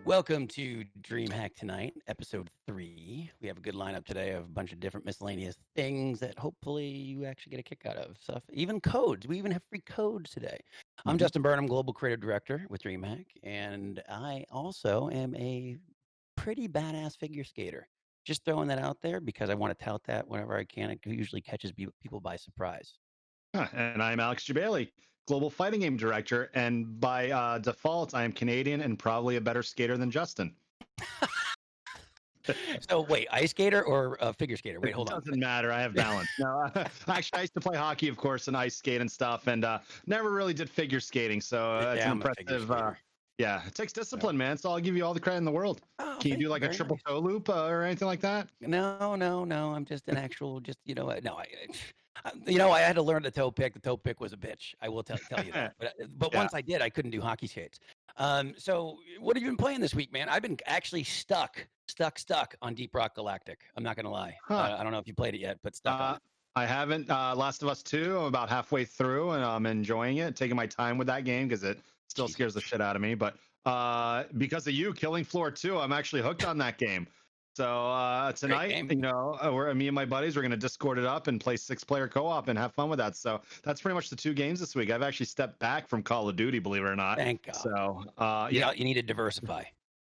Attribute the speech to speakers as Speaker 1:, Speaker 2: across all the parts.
Speaker 1: Welcome to DreamHack tonight, episode 3. We have a good lineup today of a bunch of different miscellaneous things that hopefully you actually get a kick out of. Stuff, even codes. We even have free codes today. I'm Justin Burnham, Global Creative Director with DreamHack, and I also am a pretty badass figure skater. Just throwing that out there because I want to tout that whenever I can. It usually catches people by surprise.
Speaker 2: And I'm Alex Jebailey, Global Fighting Game Director, and by default, I am Canadian and probably a better skater than Justin.
Speaker 1: So wait, ice skater or figure skater? Wait, hold on.
Speaker 2: It doesn't matter. I have balance. No, actually, I used to play hockey, of course, and ice skate and stuff, and never really did figure skating. So it's an impressive. Yeah, it takes discipline, man. So I'll give you all the credit in the world. Can you do like a triple toe loop or anything like that?
Speaker 1: No. I'm just an actual, I had to learn the toe pick. The toe pick was a bitch. I will tell you that. But once I did, I couldn't do hockey skates. So what have you been playing this week, man? I've been actually stuck on Deep Rock Galactic. I'm not gonna lie. I don't know if you played it yet, but stuck on it.
Speaker 2: I haven't. Last of Us 2. I'm about halfway through, and I'm enjoying it. Taking my time with that game because it still scares the shit out of me. But because of you, Killing Floor 2, I'm actually hooked on that game. So tonight, me and my buddies, we're going to Discord it up and play 6-player co-op and have fun with that. So that's pretty much the 2 games this week. I've actually stepped back from Call of Duty, believe it or not.
Speaker 1: Thank God.
Speaker 2: So
Speaker 1: you need to diversify.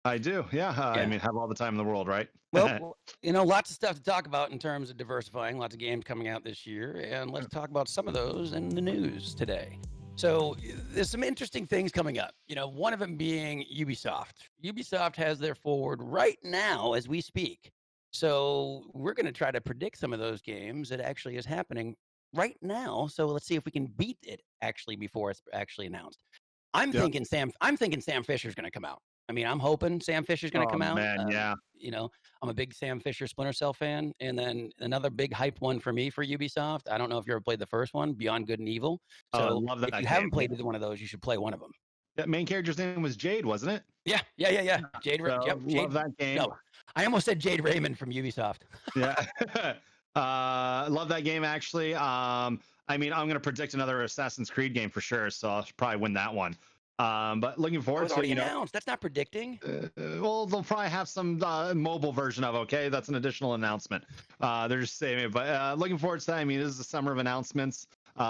Speaker 2: I do. Yeah. I mean, have all the time in the world, right?
Speaker 1: Well, lots of stuff to talk about in terms of diversifying. Lots of games coming out this year. And let's talk about some of those in the news today. So there's some interesting things coming up. One of them being Ubisoft. Ubisoft has their forward right now as we speak. So we're going to try to predict some of those games that actually is happening right now. So let's see if we can beat it actually before it's actually announced. I'm thinking Sam Fisher's going to come out. I mean, I'm hoping Sam Fisher's going to come out.
Speaker 2: Man, yeah.
Speaker 1: I'm a big Sam Fisher Splinter Cell fan. And then another big hype one for me for Ubisoft. I don't know if you ever played the first one, Beyond Good and Evil. So
Speaker 2: I love that
Speaker 1: if you haven't played either one of those, you should play one of them.
Speaker 2: That main character's name was Jade, wasn't it?
Speaker 1: Yeah. Jade.
Speaker 2: Love that game.
Speaker 1: No, I almost said Jade Raymond from Ubisoft.
Speaker 2: Yeah. Love that game, actually. I mean, I'm going to predict another Assassin's Creed game for sure, so I'll probably win that one. But looking forward to it.
Speaker 1: Announced. That's not predicting.
Speaker 2: Well, they'll probably have some mobile version of. Okay, that's an additional announcement. They're just saying it, but looking forward to that. I mean, this is the summer of announcements.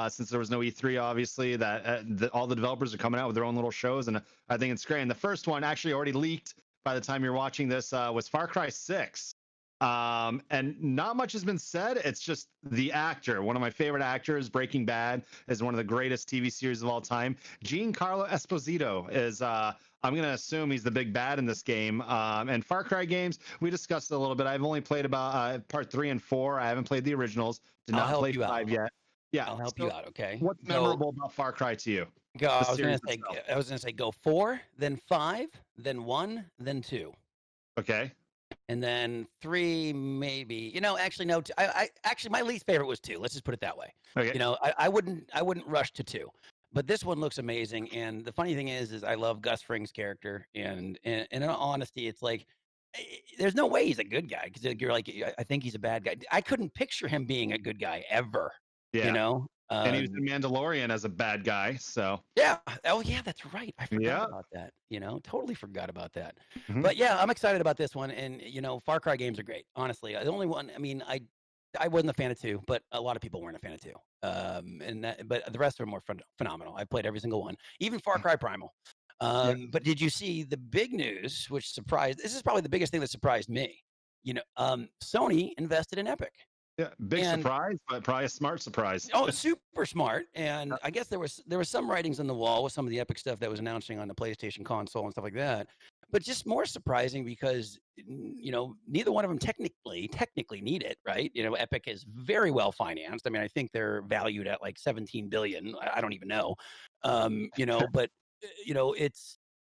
Speaker 2: Since there was no E3, obviously, that all the developers are coming out with their own little shows, and I think it's great. And the first one actually already leaked by the time you're watching this was Far Cry 6. And not much has been said. It's just the actor, one of my favorite actors, Breaking Bad, is one of the greatest TV series of all time. Giancarlo Esposito is, I'm going to assume he's the big bad in this game. And Far Cry games, we discussed it a little bit. I've only played about part 3 and 4. I haven't played the originals. Did not play 5 yet. Yeah,
Speaker 1: I'll help you out. Okay.
Speaker 2: What's memorable about Far Cry to you?
Speaker 1: I was going to say go 4, then 5, then 1, then 2.
Speaker 2: Okay.
Speaker 1: And then 3, maybe. Actually, no. I actually, my least favorite was 2. Let's just put it that way.
Speaker 2: Okay.
Speaker 1: I wouldn't rush to 2, but this one looks amazing. And the funny thing is I love Gus Fring's character. And in all honesty, it's like there's no way he's a good guy because you're like, I think he's a bad guy. I couldn't picture him being a good guy ever.
Speaker 2: Yeah. And he was in Mandalorian as a bad guy, so.
Speaker 1: Yeah. Oh, yeah, that's right. I forgot about that. Totally forgot about that. Mm-hmm. But yeah, I'm excited about this one. And, Far Cry games are great. Honestly, the only one, I mean, I wasn't a fan of 2, but a lot of people weren't a fan of 2. But the rest of them were phenomenal. I played every single one, even Far Cry Primal. But did you see the big news, which this is probably the biggest thing that surprised me. Sony invested in Epic.
Speaker 2: Yeah, surprise, but probably a smart surprise.
Speaker 1: Oh, super smart. And I guess there was some writings on the wall with some of the Epic stuff that was announcing on the PlayStation console and stuff like that. But just more surprising because, neither one of them technically need it, right? Epic is very well financed. I mean, I think they're valued at like 17 billion. I don't even know. But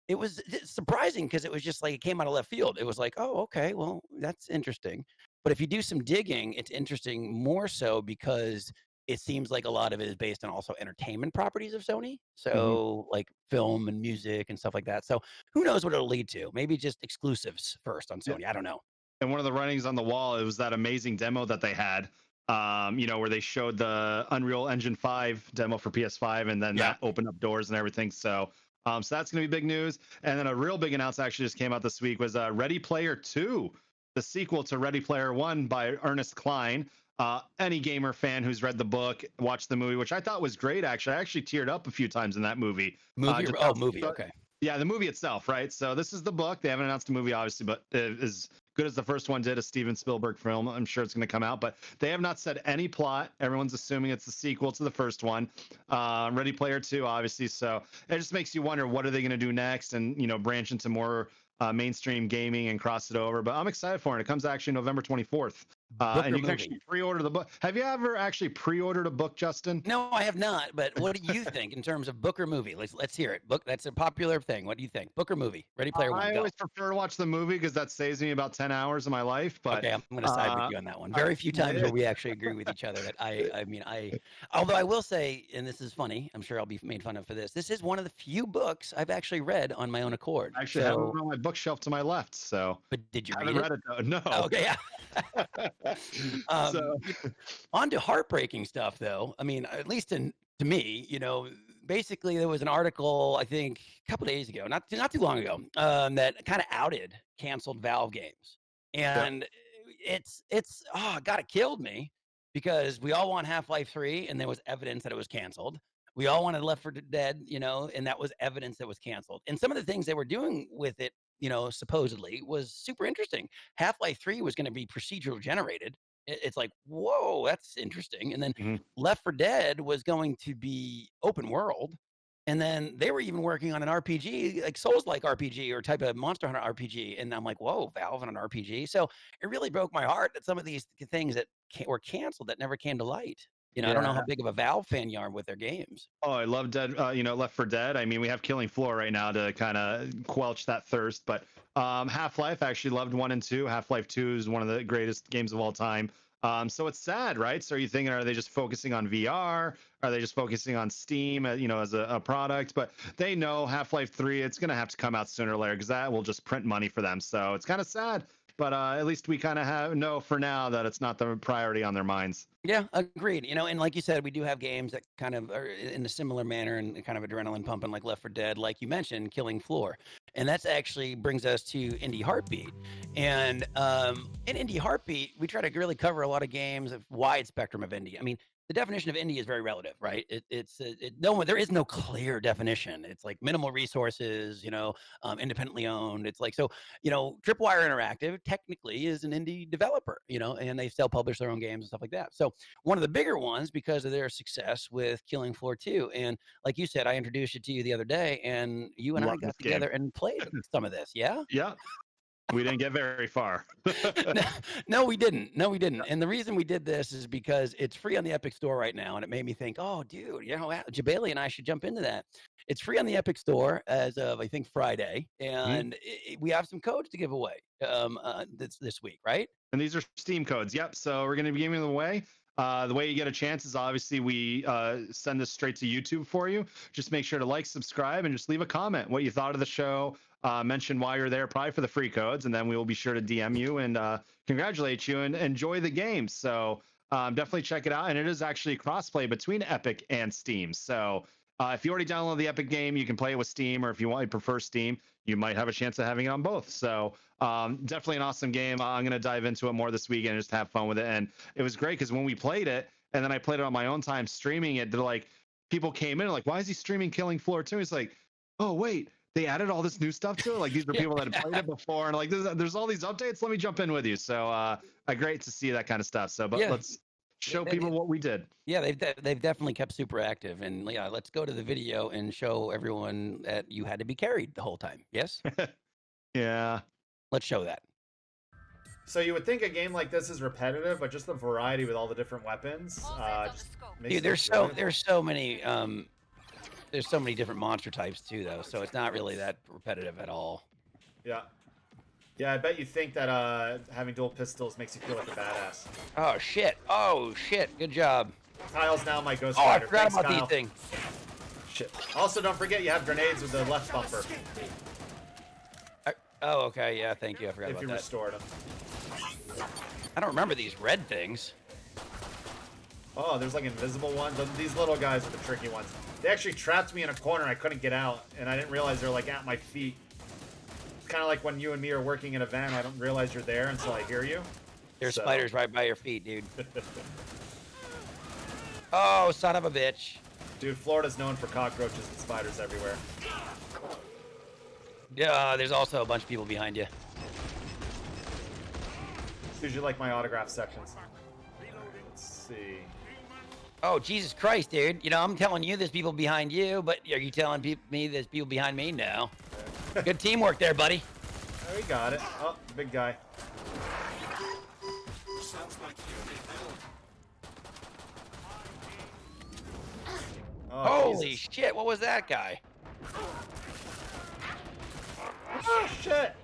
Speaker 1: it was surprising because it was just like it came out of left field. It was like, oh, okay, well, that's interesting. But if you do some digging, it's interesting more so because it seems like a lot of it is based on also entertainment properties of Sony. So like film and music and stuff like that. So who knows what it'll lead to? Maybe just exclusives first on Sony. I don't know.
Speaker 2: And one of the writings on the wall, it was that amazing demo that they had, where they showed the Unreal Engine 5 demo for PS5 and then that opened up doors and everything. So So that's going to be big news. And then a real big announcement actually just came out this week was Ready Player 2, the sequel to Ready Player 1 by Ernest Cline. Any gamer fan who's read the book, watched the movie, which I thought was great, actually. I actually teared up a few times in that movie.
Speaker 1: Movie? Movie, okay.
Speaker 2: Yeah, the movie itself, right? So this is the book. They haven't announced a movie, obviously, but as good as the first one did, a Steven Spielberg film, I'm sure it's going to come out. But they have not said any plot. Everyone's assuming it's the sequel to the first one. Ready Player 2, obviously. So it just makes you wonder, what are they going to do next, and branch into more mainstream gaming and cross it over. But I'm excited for it. It comes actually November 24th. And you can actually pre-order the book. Have you ever actually pre-ordered a book, Justin?
Speaker 1: No, I have not. But what do you think in terms of book or movie? Let's hear it. Book, that's a popular thing. What do you think? Book or movie? Ready Player One.
Speaker 2: I always prefer to watch the movie because that saves me about 10 hours of my life. But
Speaker 1: okay, I'm going to side with you on that one. Very few times where we actually agree with each other. That although I will say, and this is funny, I'm sure I'll be made fun of for this. This is one of the few books I've actually read on my own accord.
Speaker 2: Actually, I have it on my bookshelf to my left. So,
Speaker 1: but did you
Speaker 2: read
Speaker 1: it?
Speaker 2: Read it though. No.
Speaker 1: Okay. On to heartbreaking stuff, though. I mean, at least to me, basically there was an article, I think a couple days ago, not too long ago, that kind of outed canceled Valve games. And it's God, it killed me, because we all want Half-Life 3 and there was evidence that it was canceled. We all wanted Left 4 Dead, and that was evidence that was canceled. And some of the things they were doing with it, supposedly was super interesting. Half-Life 3 was going to be procedural generated. It's like, whoa, that's interesting. And then Left 4 Dead was going to be open world. And then they were even working on an RPG, like Souls-like RPG or type of Monster Hunter RPG. And I'm like, whoa, Valve on an RPG. So it really broke my heart that some of these things that were canceled that never came to light. I don't know how big of a Valve fan you are with their games.
Speaker 2: Oh, I love Left 4 Dead. I mean, we have Killing Floor right now to kind of quelch that thirst. But Half-Life, I actually loved 1 and 2. Half-Life 2 is one of the greatest games of all time. So it's sad, right? So are you thinking, are they just focusing on VR? Are they just focusing on Steam, as a product? But they know Half-Life 3, it's going to have to come out sooner or later, because that will just print money for them. So it's kind of sad. But at least we kind of know for now that it's not the priority on their minds.
Speaker 1: Yeah, agreed. And like you said, we do have games that kind of are in a similar manner and kind of adrenaline pumping, like Left 4 Dead, like you mentioned, Killing Floor. And that's actually brings us to Indie Heartbeat. And in Indie Heartbeat, we try to really cover a lot of games, a wide spectrum of indie. I mean, the definition of indie is very relative, right? There is no clear definition. It's like minimal resources, independently owned. It's like, so, Tripwire Interactive technically is an indie developer, and they self-publish their own games and stuff like that. So one of the bigger ones, because of their success with Killing Floor 2. And like you said, I introduced it to you the other day, and you and I got together and played some of this. Yeah.
Speaker 2: Yeah. We didn't get very far.
Speaker 1: No, we didn't. And the reason we did this is because it's free on the Epic Store right now. And it made me think, oh, dude, Jebailey and I should jump into that. It's free on the Epic Store as of, I think, Friday. And we have some codes to give away this week, right?
Speaker 2: And these are Steam codes. Yep. So we're going to be giving them away. The way you get a chance is obviously we send this straight to YouTube for you. Just make sure to like, subscribe, and just leave a comment what you thought of the show. Mention why you're there, probably for the free codes, and then we will be sure to DM you and congratulate you and enjoy the game. So definitely check it out. And it is actually crossplay between Epic and Steam. So if you already downloaded the Epic game, you can play it with Steam, or if you prefer Steam, you might have a chance of having it on both. So definitely an awesome game. I'm going to dive into it more this weekend and just have fun with it. And it was great because when we played it, and then I played it on my own time streaming it, they're like, people came in like, why is he streaming Killing Floor 2? It's like, oh, wait, they added all this new stuff to it. Like, these are people that have played it before. And like, there's all these updates. Let me jump in with you. So great to see that kind of stuff. So, but let's show people what we did.
Speaker 1: Yeah, they've definitely kept super active. And yeah, let's go to the video and show everyone that you had to be carried the whole time. Yes?
Speaker 2: Yeah.
Speaker 1: Let's show that.
Speaker 3: So you would think a game like this is repetitive, but just the variety with all the different weapons. Just makes
Speaker 1: Dude, there's so many different monster types too, though. So it's not really that repetitive at all.
Speaker 3: Yeah. Yeah, I bet you think that having dual pistols makes you feel like a badass.
Speaker 1: Oh shit! Good job.
Speaker 3: Kyle's now my ghost
Speaker 1: rider.
Speaker 3: rider.
Speaker 1: I forgot
Speaker 3: Thanks,
Speaker 1: about
Speaker 3: Kyle.
Speaker 1: these things.
Speaker 3: Shit. Also, don't forget you have grenades with the left bumper.
Speaker 1: Oh, okay. Yeah, thank you. I forgot about that.
Speaker 3: If you restored them.
Speaker 1: I don't remember these red things.
Speaker 3: Oh, there's like invisible ones. These little guys are the tricky ones. They actually trapped me in a corner. I couldn't get out, and I didn't realize they're like at my feet. It's kind of like when you and me are working in a van. I don't realize you're there until I hear you.
Speaker 1: There's spiders right by your feet, dude. Oh, son of a bitch.
Speaker 3: Dude, Florida's known for cockroaches and spiders everywhere.
Speaker 1: Yeah, there's also a bunch of people behind you.
Speaker 3: It's usually like my autograph sections. Let's see.
Speaker 1: Oh, Jesus Christ, dude. You know, I'm telling you there's people behind you, but are you telling me there's people behind me? No. Good teamwork there, buddy.
Speaker 3: Oh, we got it. Oh, big guy. Oh,
Speaker 1: holy shit, what was that guy?
Speaker 3: Oh, shit.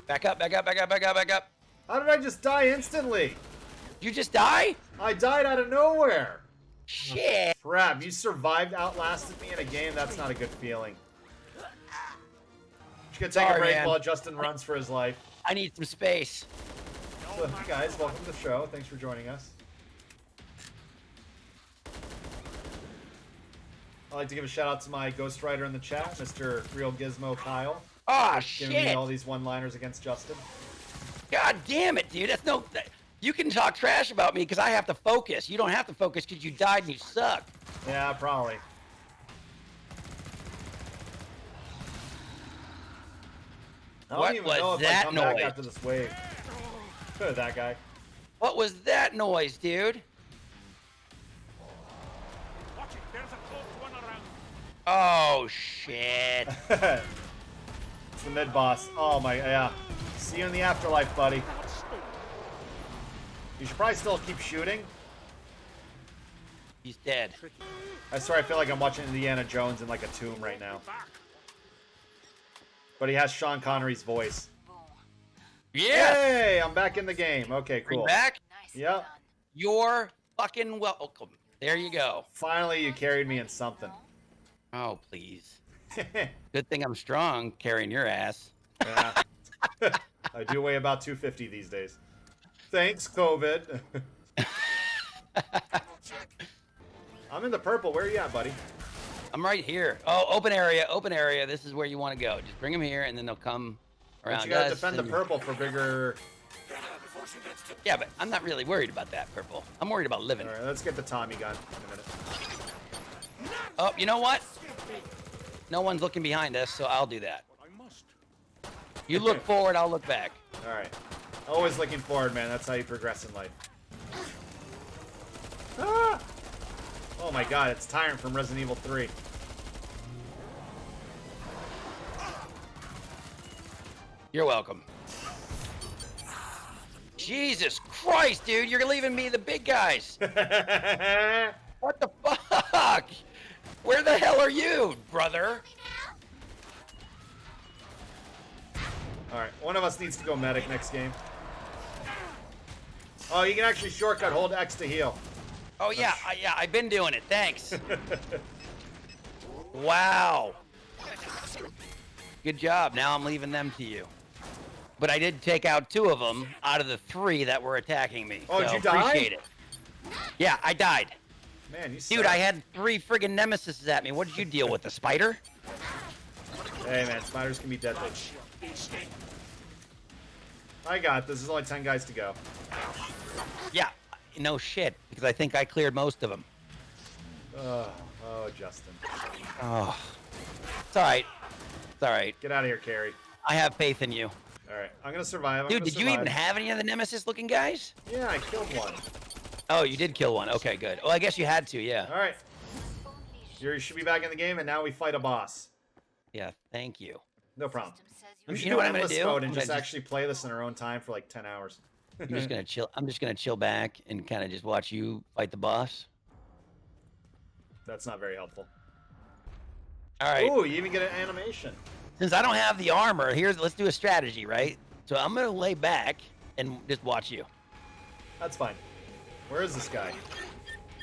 Speaker 1: Back up, back up, back up, back up, back up.
Speaker 3: How did I just die instantly?
Speaker 1: You just die?
Speaker 3: I died out of nowhere.
Speaker 1: Shit.
Speaker 3: Oh, crap, you survived, outlasted me in a game. That's not a good feeling. Just gonna take a break while Justin runs for his life.
Speaker 1: I need some space.
Speaker 3: So, guys, welcome to the show. Thanks for joining us. I'd like to give a shout out to my ghostwriter in the chat, Mr. Real Gizmo Kyle.
Speaker 1: Oh,
Speaker 3: giving me all these one-liners against Justin.
Speaker 1: God damn it, dude. That's no... You can talk trash about me because I have to focus. You don't have to focus because you died and you suck.
Speaker 3: Yeah, probably. I don't even know if I come back after this wave. Look at that guy.
Speaker 1: What was that noise, dude? Oh, shit.
Speaker 3: It's the mid-boss. Oh, my... Yeah. See you in the afterlife, buddy. You should probably still keep shooting.
Speaker 1: He's dead.
Speaker 3: I swear I feel like I'm watching Indiana Jones in like a tomb right now. But he has Sean Connery's voice.
Speaker 1: Yeah.
Speaker 3: Hey, I'm back in the game. Okay, cool.
Speaker 1: Are you back?
Speaker 3: Yep.
Speaker 1: You're fucking welcome. There you go.
Speaker 3: Finally, you carried me in something.
Speaker 1: Oh, please. Good thing I'm strong carrying your ass.
Speaker 3: Yeah. I do weigh about 250 these days. Thanks, COVID. I'm in the purple. Where are you at, buddy?
Speaker 1: I'm right here. Oh, open area, open area. This is where you want to go. Just bring them here, and then they'll come around.
Speaker 3: But you gotta defend the purple for bigger...
Speaker 1: Yeah, but I'm not really worried about that purple. I'm worried about living.
Speaker 3: All right, let's get the Tommy gun in a minute.
Speaker 1: Oh, you know what? No one's looking behind us, so I'll do that. You look forward, I'll look back.
Speaker 3: All right. Always looking forward, man. That's how you progress in life. Ah! Oh my god, it's Tyrant from Resident Evil 3.
Speaker 1: You're welcome. Jesus Christ, dude, you're leaving me the big guys. What the fuck? Where the hell are you, brother?
Speaker 3: Alright, one of us needs to go medic next game. Oh, you can actually shortcut, hold X to heal.
Speaker 1: Oh, yeah, I've been doing it. Thanks. Wow. Good job. Now I'm leaving them to you. But I did take out 2 of them out of the 3 that were attacking me.
Speaker 3: Oh,
Speaker 1: so
Speaker 3: did you die?
Speaker 1: Appreciate it. Yeah, I died.
Speaker 3: Man, you suck.
Speaker 1: Dude, I had 3 friggin' nemesis at me. What did you deal with? The spider?
Speaker 3: Hey, man, spiders can be deadly. I got it. This is only 10 guys to go.
Speaker 1: Yeah, no shit, because I think I cleared most of them.
Speaker 3: Oh, Justin.
Speaker 1: Oh, it's all right. It's all right.
Speaker 3: Get out of here, Carrie.
Speaker 1: I have faith in you.
Speaker 3: All right, I'm gonna survive.
Speaker 1: Dude, did you even have any of the nemesis-looking guys?
Speaker 3: Yeah, I killed one.
Speaker 1: Oh, you did kill one. Okay, good. Well, I guess you had to, yeah.
Speaker 3: All right. You should be back in the game, and now we fight a boss.
Speaker 1: Yeah, thank you.
Speaker 3: No problem. We should
Speaker 1: You know
Speaker 3: do
Speaker 1: what I'm gonna
Speaker 3: endless
Speaker 1: do?
Speaker 3: mode and
Speaker 1: I'm
Speaker 3: just
Speaker 1: gonna
Speaker 3: actually play this in our own time for like 10 hours.
Speaker 1: I'm just gonna chill. I'm just gonna chill back and kind of just watch you fight the boss.
Speaker 3: That's not very helpful.
Speaker 1: All right.
Speaker 3: Ooh, you even get an animation.
Speaker 1: Since I don't have the armor, let's do a strategy, right? So I'm gonna lay back and just watch you.
Speaker 3: That's fine. Where is this guy?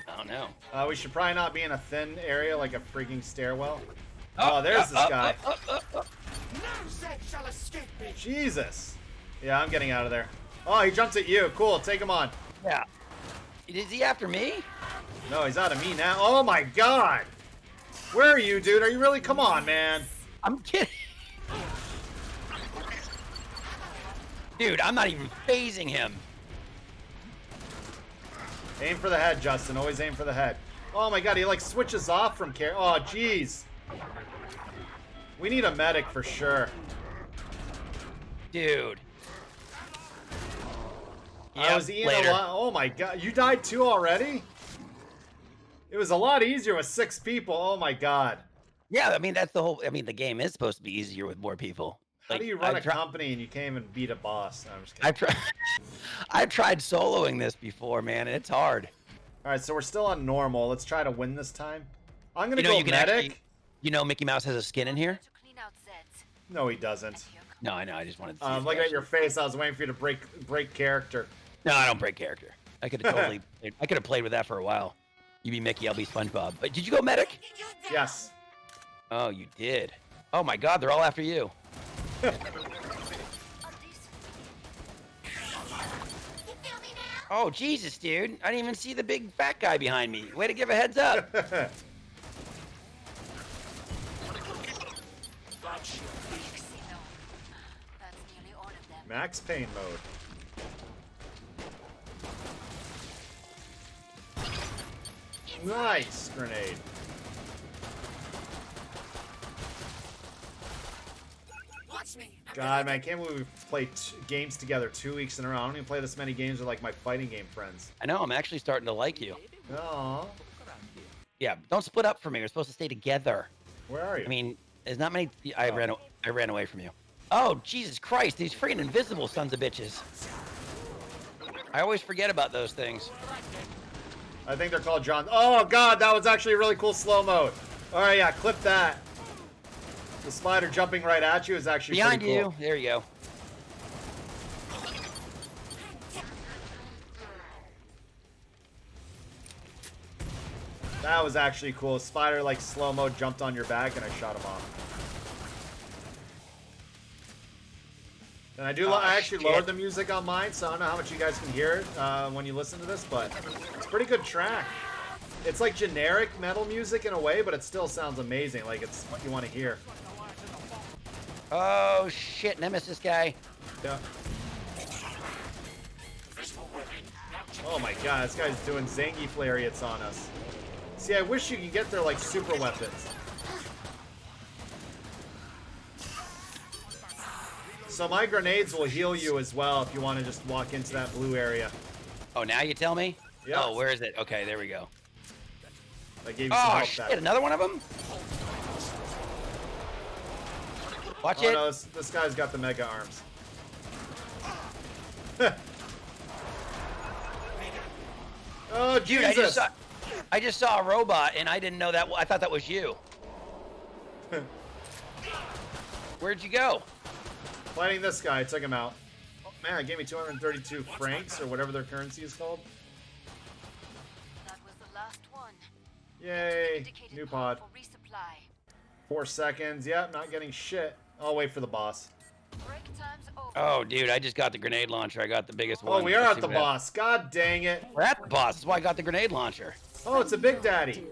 Speaker 1: I don't know.
Speaker 3: We should probably not be in a thin area like a freaking stairwell. Oh, there's this guy. Jesus. Yeah, I'm getting out of there. Oh, he jumps at you. Cool, take him on.
Speaker 1: Yeah. Is he after me?
Speaker 3: No, he's out of me now. Oh my god! Where are you, dude? Are you really? Come on, man.
Speaker 1: I'm kidding. Dude, I'm not even phasing him.
Speaker 3: Aim for the head, Justin. Always aim for the head. Oh my god, he like switches off from care. Oh, jeez. We need a medic for sure.
Speaker 1: Dude.
Speaker 3: I was eating a lot. Oh my god, you died too already? It was a lot easier with 6 people. Oh my god.
Speaker 1: Yeah, I mean, that's the whole. I mean, the game is supposed to be easier with more people.
Speaker 3: How do you run a company and you can't even beat a boss? No, I'm just kidding.
Speaker 1: I've tried soloing this before, man, and it's hard.
Speaker 3: All right, so we're still on normal. Let's try to win this time. I'm gonna go medic.
Speaker 1: You know, Mickey Mouse has a skin in here.
Speaker 3: No, he doesn't.
Speaker 1: No, I know. I just wanted to.
Speaker 3: Looking at your face, I was waiting for you to break character.
Speaker 1: No, I don't break character. I could have totally. I could have played with that for a while. You be Mickey, I'll be SpongeBob. But did you go medic?
Speaker 3: Yes.
Speaker 1: Oh, you did. Oh my God, they're all after you. Oh Jesus, dude! I didn't even see the big fat guy behind me. Way to give a heads up.
Speaker 3: Max pain mode. Nice grenade. God, man, I can't believe we've played games together 2 weeks in a row. I don't even play this many games with like my fighting game friends.
Speaker 1: I know. I'm actually starting to like you.
Speaker 3: Aww.
Speaker 1: Yeah, don't split up from me. We're supposed to stay together.
Speaker 3: Where are you?
Speaker 1: I mean, there's not many. I ran away from you. Oh Jesus Christ! These freaking invisible sons of bitches. I always forget about those things.
Speaker 3: I think they're called John. Oh God, that was actually a really cool slow mode. All right, yeah, clip that. The spider jumping right at you is actually
Speaker 1: behind
Speaker 3: pretty cool.
Speaker 1: you. There you go.
Speaker 3: That was actually cool. Spider like slow-mo jumped on your back and I shot him off. And I actually lowered the music on mine, so I don't know how much you guys can hear it when you listen to this, but it's a pretty good track. It's like generic metal music in a way, but it still sounds amazing. Like it's what you want to hear.
Speaker 1: Oh shit, Nemesis guy.
Speaker 3: Yeah. Oh my god, this guy's doing Zangief lariats on us. See, I wish you could get their like super weapons. So my grenades will heal you as well if you want to just walk into that blue area.
Speaker 1: Oh, now you tell me?
Speaker 3: Yeah.
Speaker 1: Oh, where is it? Okay, there we go.
Speaker 3: I gave you some help
Speaker 1: shit,
Speaker 3: back.
Speaker 1: Another one of them? Watch it.
Speaker 3: No, this guy's got the mega arms. Oh,
Speaker 1: dude,
Speaker 3: Jesus.
Speaker 1: I just saw a robot and I didn't know that. I thought that was you. Where'd you go?
Speaker 3: Fighting this guy, I took him out. Oh, man, it gave me 232 francs or whatever their currency is called.
Speaker 4: That was the last one.
Speaker 3: Yay, new pod. 4 seconds. Yep, not getting shit. I'll wait for the boss.
Speaker 1: Oh, dude, I just got the grenade launcher. I got the biggest one.
Speaker 3: Oh, we are at the boss. God dang it.
Speaker 1: We're at the boss. That's why I got the grenade launcher.
Speaker 3: Oh, it's a Big Daddy.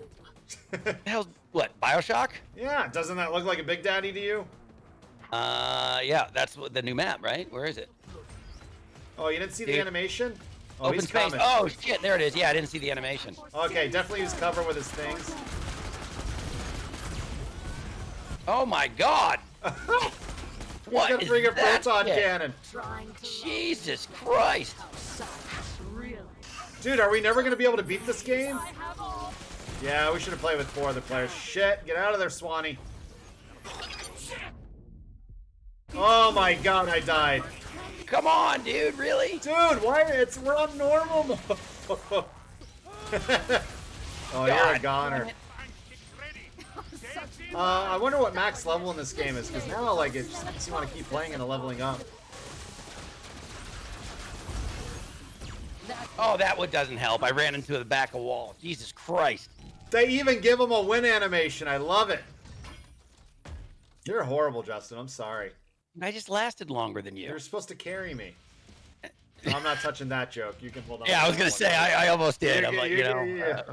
Speaker 1: The hell's what? BioShock?
Speaker 3: Yeah, doesn't that look like a Big Daddy to you?
Speaker 1: Yeah, that's the new map, right? Where is it?
Speaker 3: Oh, you didn't see the animation? Oh,
Speaker 1: Open
Speaker 3: he's
Speaker 1: space.
Speaker 3: coming.
Speaker 1: Oh shit, there it is. Yeah, I didn't see the animation.
Speaker 3: Okay, definitely use cover with his things.
Speaker 1: Oh my god! What
Speaker 3: He's
Speaker 1: is
Speaker 3: gonna bring a
Speaker 1: that
Speaker 3: proton
Speaker 1: shit?
Speaker 3: cannon.
Speaker 1: Jesus Christ!
Speaker 3: Dude, are we never gonna be able to beat this game? Yeah, we should have played with 4 other players. Shit, get out of there, Swanee. Oh my god, I died.
Speaker 1: Come on, dude, really?
Speaker 3: Dude, why? We're on normal mode. Oh, you're a goner. I wonder what max level in this game is, because now, like, it just makes you want to keep playing and leveling up.
Speaker 1: Oh, that one doesn't help. I ran into the back of a wall. Jesus Christ.
Speaker 3: They even give him a win animation. I love it. You're horrible, Justin. I'm sorry.
Speaker 1: I just lasted longer than you.
Speaker 3: You're supposed to carry me. No, I'm not touching that joke. You can hold on.
Speaker 1: Yeah, I was gonna say I almost did.
Speaker 3: You're
Speaker 1: I'm
Speaker 3: good,
Speaker 1: like,
Speaker 3: you're good,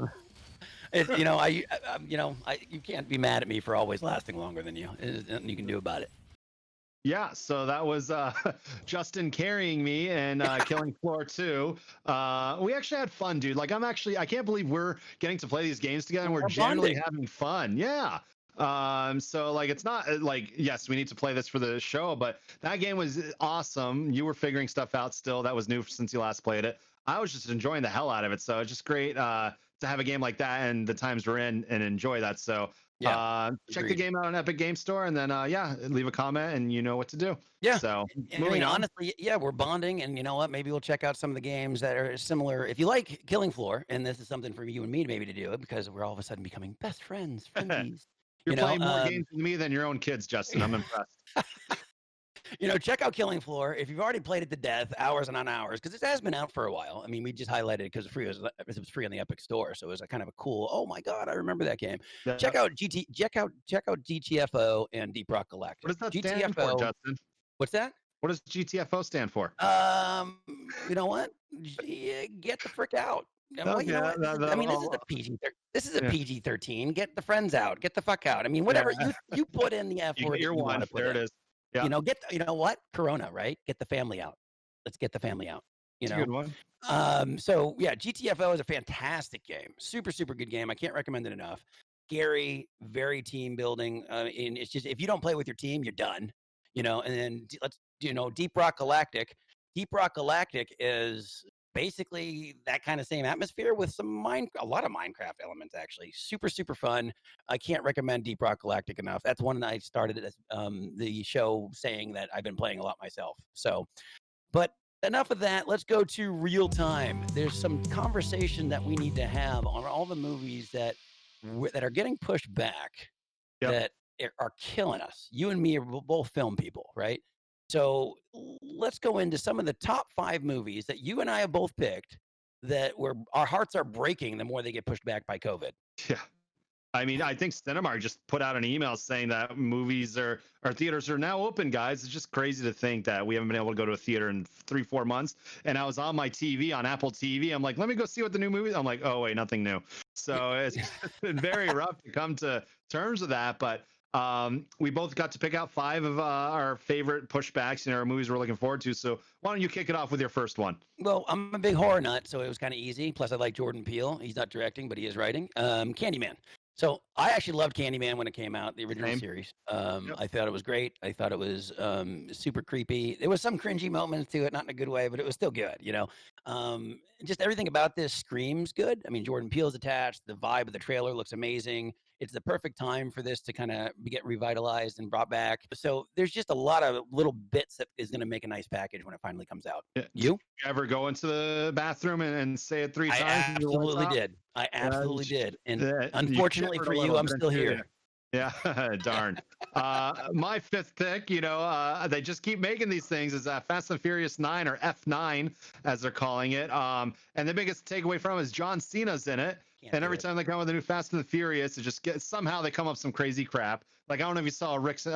Speaker 3: yeah.
Speaker 1: you can't be mad at me for always lasting longer than you. There's nothing you can do about it.
Speaker 2: Yeah, so that was Justin carrying me and Killing Floor 2. We actually had fun, dude. Like, I can't believe we're getting to play these games together and we're generally
Speaker 1: bonding.
Speaker 2: having fun. Yeah. So like, it's not like, yes, we need to play this for the show, but that game was awesome. You were figuring stuff out still. That was new since you last played it. I was just enjoying the hell out of it. So it's just great to have a game like that and the times we're in and enjoy that. So
Speaker 1: Yeah,
Speaker 2: check the game out on Epic Game Store and then leave a comment and you know what to do.
Speaker 1: Yeah.
Speaker 2: So
Speaker 1: I mean, honestly, yeah, we're bonding, and you know what? Maybe we'll check out some of the games that are similar. If you like Killing Floor, and this is something for you and me maybe to do, because we're all of a sudden becoming best friends, friendies.
Speaker 2: You're playing more games than me than your own kids, Justin. I'm impressed.
Speaker 1: Check out Killing Floor if you've already played it to death, hours and on hours, because it has been out for a while. I mean, we just highlighted it because it was free on the Epic Store, so it was a kind of a cool. Oh my God, I remember that game.
Speaker 2: Yeah.
Speaker 1: Check out GTFO and Deep Rock Galactic.
Speaker 2: What does that stand for, Justin?
Speaker 1: What's that?
Speaker 2: What does GTFO stand for?
Speaker 1: You know what? Get the frick out. Well, you know what? This is a PG-13. Get the friends out. Get the fuck out. I mean, whatever you put in the F word.
Speaker 2: You're one. There it is. Yeah.
Speaker 1: You know what? Corona, right? Get the family out. Let's get the family out.
Speaker 2: That's a good one.
Speaker 1: So yeah, GTFO is a fantastic game. Super, super good game. I can't recommend it enough. Scary, very team building. And it's just, if you don't play with your team, you're done. And then Deep Rock Galactic. Deep Rock Galactic is basically that kind of same atmosphere with a lot of Minecraft elements, actually. Super, super fun. I can't recommend Deep Rock Galactic enough. That's one I started the show saying that I've been playing a lot myself. So, but enough of that. Let's go to real time. There's some conversation that we need to have on all the movies that are getting pushed back, that are killing us. You and me are both film people, right? So let's go into some of the top 5 movies that you and I have both picked that our hearts are breaking the more they get pushed back by COVID.
Speaker 2: Yeah. I mean, I think Cinemark just put out an email saying that our theaters are now open, guys. It's just crazy to think that we haven't been able to go to a theater in 3-4 months. And I was on my TV, on Apple TV. I'm like, let me go see what the new movie is. I'm like, oh, wait, nothing new. So it's been very rough to come to terms with that. But we both got to pick out 5 of our favorite pushbacks and our movies we're looking forward to. So why don't you kick it off with your first one?
Speaker 1: Well, I'm a big horror nut, so it was kind of easy. Plus, I like Jordan Peele. He's not directing, but he is writing. Candyman. So I actually loved Candyman when it came out, the original series. I thought it was great. I thought it was super creepy. There was some cringy moments to it, not in a good way, but it was still good, Just everything about this screams good. I mean, Jordan Peele's attached. The vibe of the trailer looks amazing. It's the perfect time for this to kind of get revitalized and brought back. So there's just a lot of little bits that is going to make a nice package when it finally comes out.
Speaker 2: Yeah. You ever go into the bathroom and say it 3 times?
Speaker 1: I absolutely did. And unfortunately for you, I'm still here.
Speaker 2: Yeah, darn. My 5th pick, they just keep making these things, is Fast and Furious 9, or F9, as they're calling it. And the biggest takeaway from it is John Cena's in it. And every time they come with a new Fast and the Furious, it just somehow they come up with some crazy crap. Like, I don't know if you saw Rick's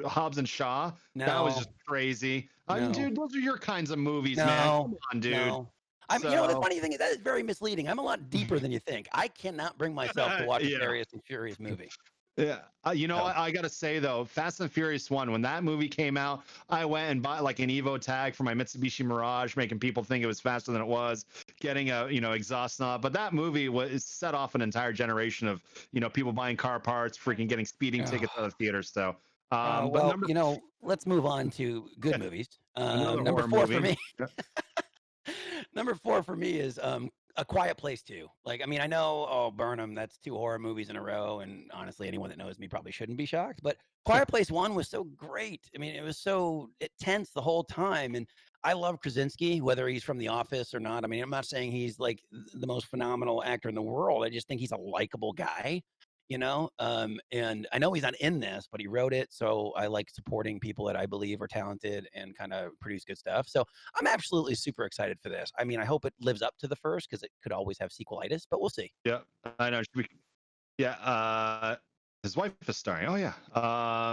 Speaker 2: Hobbs and Shaw. No. That was just crazy. No. I mean, dude, those are your kinds of movies, man. Come on, dude. No.
Speaker 1: You know, the funny thing is, that is very misleading. I'm a lot deeper than you think. I cannot bring myself to watch a Fast and Furious movie.
Speaker 2: Yeah. I got to say, though, Fast and Furious 1, when that movie came out, I went and bought like an Evo tag for my Mitsubishi Mirage, making people think it was faster than it was, getting a, exhaust knob. But that movie set off an entire generation of, people buying car parts, freaking getting speeding tickets out of the theater. So,
Speaker 1: let's move on to good movies. Number 4 for me. Number 4 for me is A Quiet Place 2. Like, I mean, I know, Burnham, that's 2 horror movies in a row, and honestly, anyone that knows me probably shouldn't be shocked, but Quiet Place 1 was so great. I mean, it was so tense the whole time, and I love Krasinski, whether he's from The Office or not. I mean, I'm not saying he's, like, the most phenomenal actor in the world. I just think he's a likable guy, and I know he's not in this, but he wrote it, so I like supporting people that I believe are talented and kind of produce good stuff. So I'm absolutely super excited for this. I mean, I hope it lives up to the first, because it could always have sequelitis, but we'll see.
Speaker 2: Yeah, I know. His wife is starring. Oh yeah.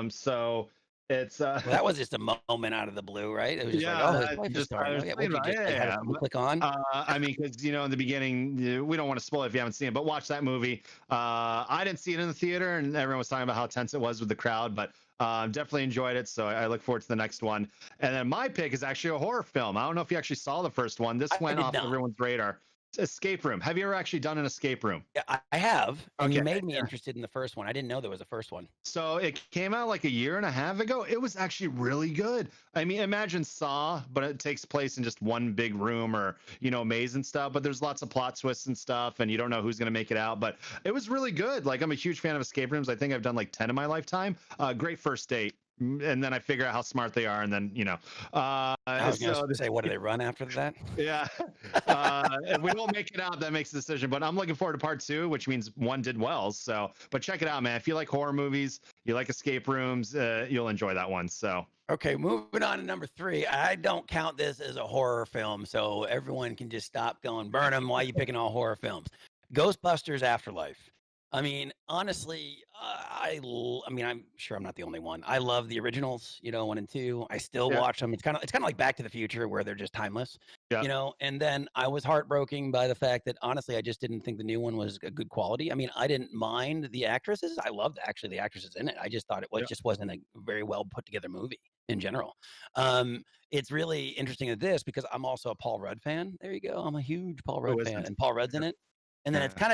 Speaker 2: So It's
Speaker 1: Well, that was just a moment out of the blue, right? It was just like, oh, his wife is
Speaker 2: just I
Speaker 1: starting.
Speaker 2: was
Speaker 1: Oh, yeah,
Speaker 2: thinking
Speaker 1: would you
Speaker 2: about
Speaker 1: just like had a click on?
Speaker 2: I mean, because in the beginning, we don't want to spoil it if you haven't seen it, but watch that movie. I didn't see it in the theater, and everyone was talking about how tense it was with the crowd, but definitely enjoyed it. So I look forward to the next one. And then my pick is actually a horror film. I don't know if you actually saw the first one. This
Speaker 1: I
Speaker 2: went
Speaker 1: did
Speaker 2: off
Speaker 1: not.
Speaker 2: everyone's radar. Escape Room. Have you ever actually done an escape room?
Speaker 1: Yeah, I have, and you
Speaker 2: Okay,
Speaker 1: made me interested in the first one. I didn't know there was a first one.
Speaker 2: So it came out like a year and a half ago. It was actually really good. I mean, imagine Saw, but it takes place in just one big room or, maze and stuff. But there's lots of plot twists and stuff, and you don't know who's going to make it out. But it was really good. Like, I'm a huge fan of escape rooms. I think I've done like 10 in my lifetime. Great first date. And then I figure out how smart they are. And then,
Speaker 1: I was going to say, what do they run after that?
Speaker 2: Yeah. If we don't make it out, that makes the decision. But I'm looking forward to part 2, which means 1 did well. So, but check it out, man. If you like horror movies, you like escape rooms, you'll enjoy that one. So.
Speaker 1: Okay, moving on to number 3. I don't count this as a horror film, so everyone can just stop going, Burnham, why are you picking all horror films? Ghostbusters Afterlife. I mean, honestly, I'm sure I'm not the only one. I love the originals, 1 and 2. I still watch them. It's kind of like Back to the Future, where they're just timeless, And then I was heartbroken by the fact that honestly, I just didn't think the new one was a good quality. I mean, I didn't mind the actresses. I loved actually the actresses in it. I just thought it just wasn't a very well put together movie in general. It's really interesting at this because I'm also a Paul Rudd fan. There you go. I'm a huge Paul Rudd fan, and Paul Rudd's in it. And then it's kind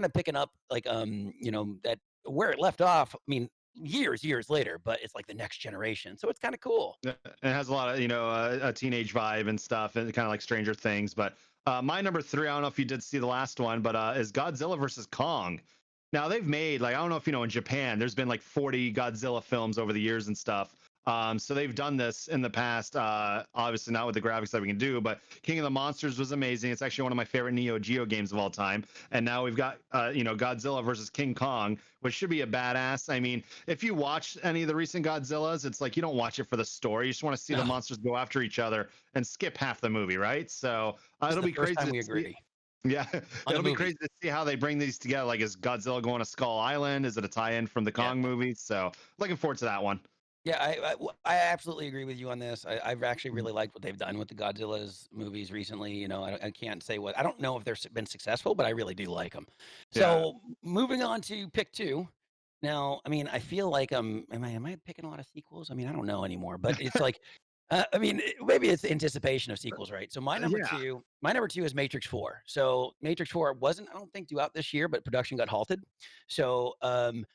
Speaker 1: of picking up like that where it left off. I mean, years later, but it's like the next generation, so it's kind of cool.
Speaker 2: It has a lot of a teenage vibe and stuff, and kind of like Stranger Things. But my number 3, I don't know if you did see the last one, but is Godzilla versus Kong. Now they've made, like, I don't know if in Japan, there's been like 40 Godzilla films over the years and stuff. So they've done this in the past, obviously not with the graphics that we can do, but King of the Monsters was amazing. It's actually one of my favorite Neo Geo games of all time. And now we've got, Godzilla versus King Kong, which should be a badass. I mean, if you watch any of the recent Godzillas, it's like you don't watch it for the story. You just want to see the monsters go after each other and skip half the movie, right? So it'll be crazy.
Speaker 1: We agree.
Speaker 2: Yeah, it'll be crazy to see how they bring these together. Like, is Godzilla going to Skull Island? Is it a tie-in from the Kong movies? So looking forward to that one.
Speaker 1: Yeah, I absolutely agree with you on this. I've actually really liked what they've done with the Godzilla's movies recently. I can't say I don't know if they've been successful, but I really do like them. So moving on to pick 2. Now, I mean, I feel like am I picking a lot of sequels? I mean, I don't know anymore, but it's like, maybe it's the anticipation of sequels, right? So my number 2 is Matrix 4. So Matrix 4 wasn't, I don't think, due out this year, but production got halted. So I'm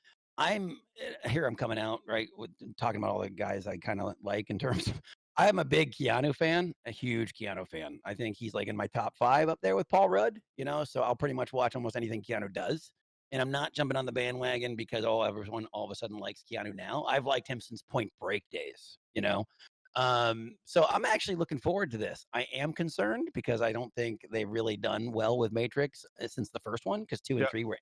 Speaker 1: coming out right with talking about all the guys I kind of like in terms of. I'm a big Keanu fan, a huge Keanu fan. I think he's like in my top 5 up there with Paul Rudd. So I'll pretty much watch almost anything Keanu does, and I'm not jumping on the bandwagon because everyone all of a sudden likes Keanu now. I've liked him since Point Break days. So I'm actually looking forward to this. I am concerned because I don't think they've really done well with Matrix since the first one, because 2 and 3 were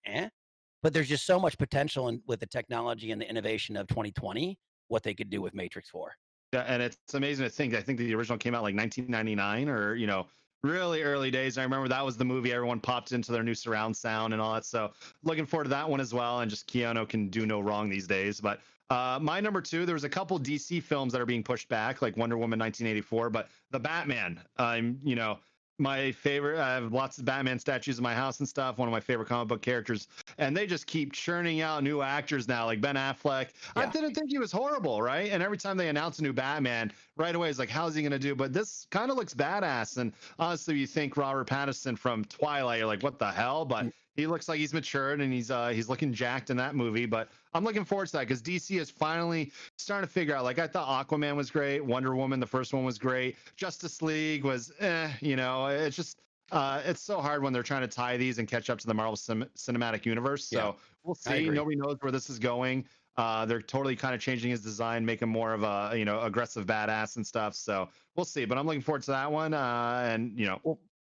Speaker 1: But there's just so much potential with the technology and the innovation of 2020, what they could do with Matrix 4.
Speaker 2: Yeah, and it's amazing to think. I think the original came out like 1999 or, really early days. I remember that was the movie everyone popped into their new surround sound and all that. So looking forward to that one as well. And just Keanu can do no wrong these days. But my number 2, there was a couple DC films that are being pushed back, like Wonder Woman 1984, but the Batman, my favorite. I have lots of Batman statues in my house and stuff. One of my favorite comic book characters, and they just keep churning out new actors now, like Ben Affleck. Yeah. I didn't think he was horrible, right? And every time they announce a new Batman, right away it's like, how's he gonna do? But this kind of looks badass. And honestly, you think Robert Pattinson from Twilight, you're like, what the hell? But he looks like he's matured and he's looking jacked in that movie. But I'm looking forward to that because DC is finally starting to figure out. Like, I thought Aquaman was great, Wonder Woman, the first one was great, Justice League was, it's just it's so hard when they're trying to tie these and catch up to the Marvel Cinematic Universe. So we'll see. Nobody knows where this is going. They're totally kind of changing his design, making more of a aggressive badass and stuff. So we'll see. But I'm looking forward to that one.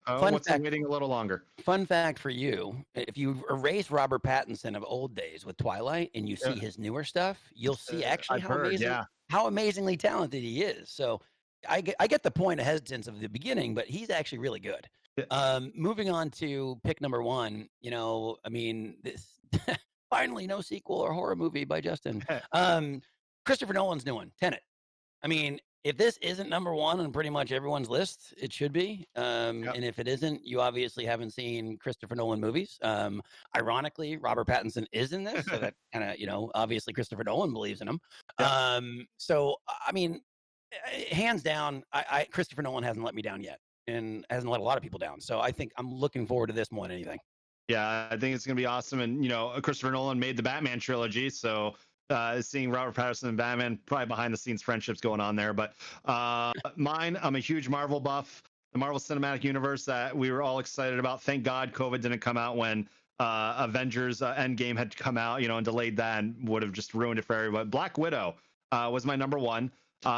Speaker 2: Waiting a little longer.
Speaker 1: Fun fact for you: if you erase Robert Pattinson of old days with Twilight and you see his newer stuff, you'll see actually how amazingly talented he is. So I get the point of hesitance of the beginning, but he's actually really good. Moving on to pick number 1, this finally no sequel or horror movie by Justin. Christopher Nolan's new one, Tenet. I mean, if this isn't number one on pretty much everyone's list, it should be. And if it isn't, you obviously haven't seen Christopher Nolan movies. Ironically, Robert Pattinson is in this, so that kind of, obviously Christopher Nolan believes in him. So, I mean, hands down, Christopher Nolan hasn't let me down yet, and hasn't let a lot of people down. So I think I'm looking forward to this more than anything.
Speaker 2: Yeah, I think it's going to be awesome. And, Christopher Nolan made the Batman trilogy, so seeing Robert Pattinson and Batman, probably behind the scenes friendships going on there. But mine, I'm a huge Marvel buff. The Marvel Cinematic Universe that we were all excited about. Thank God COVID didn't come out when Avengers Endgame had come out, and delayed that and would have just ruined it for everybody. Black Widow was my number one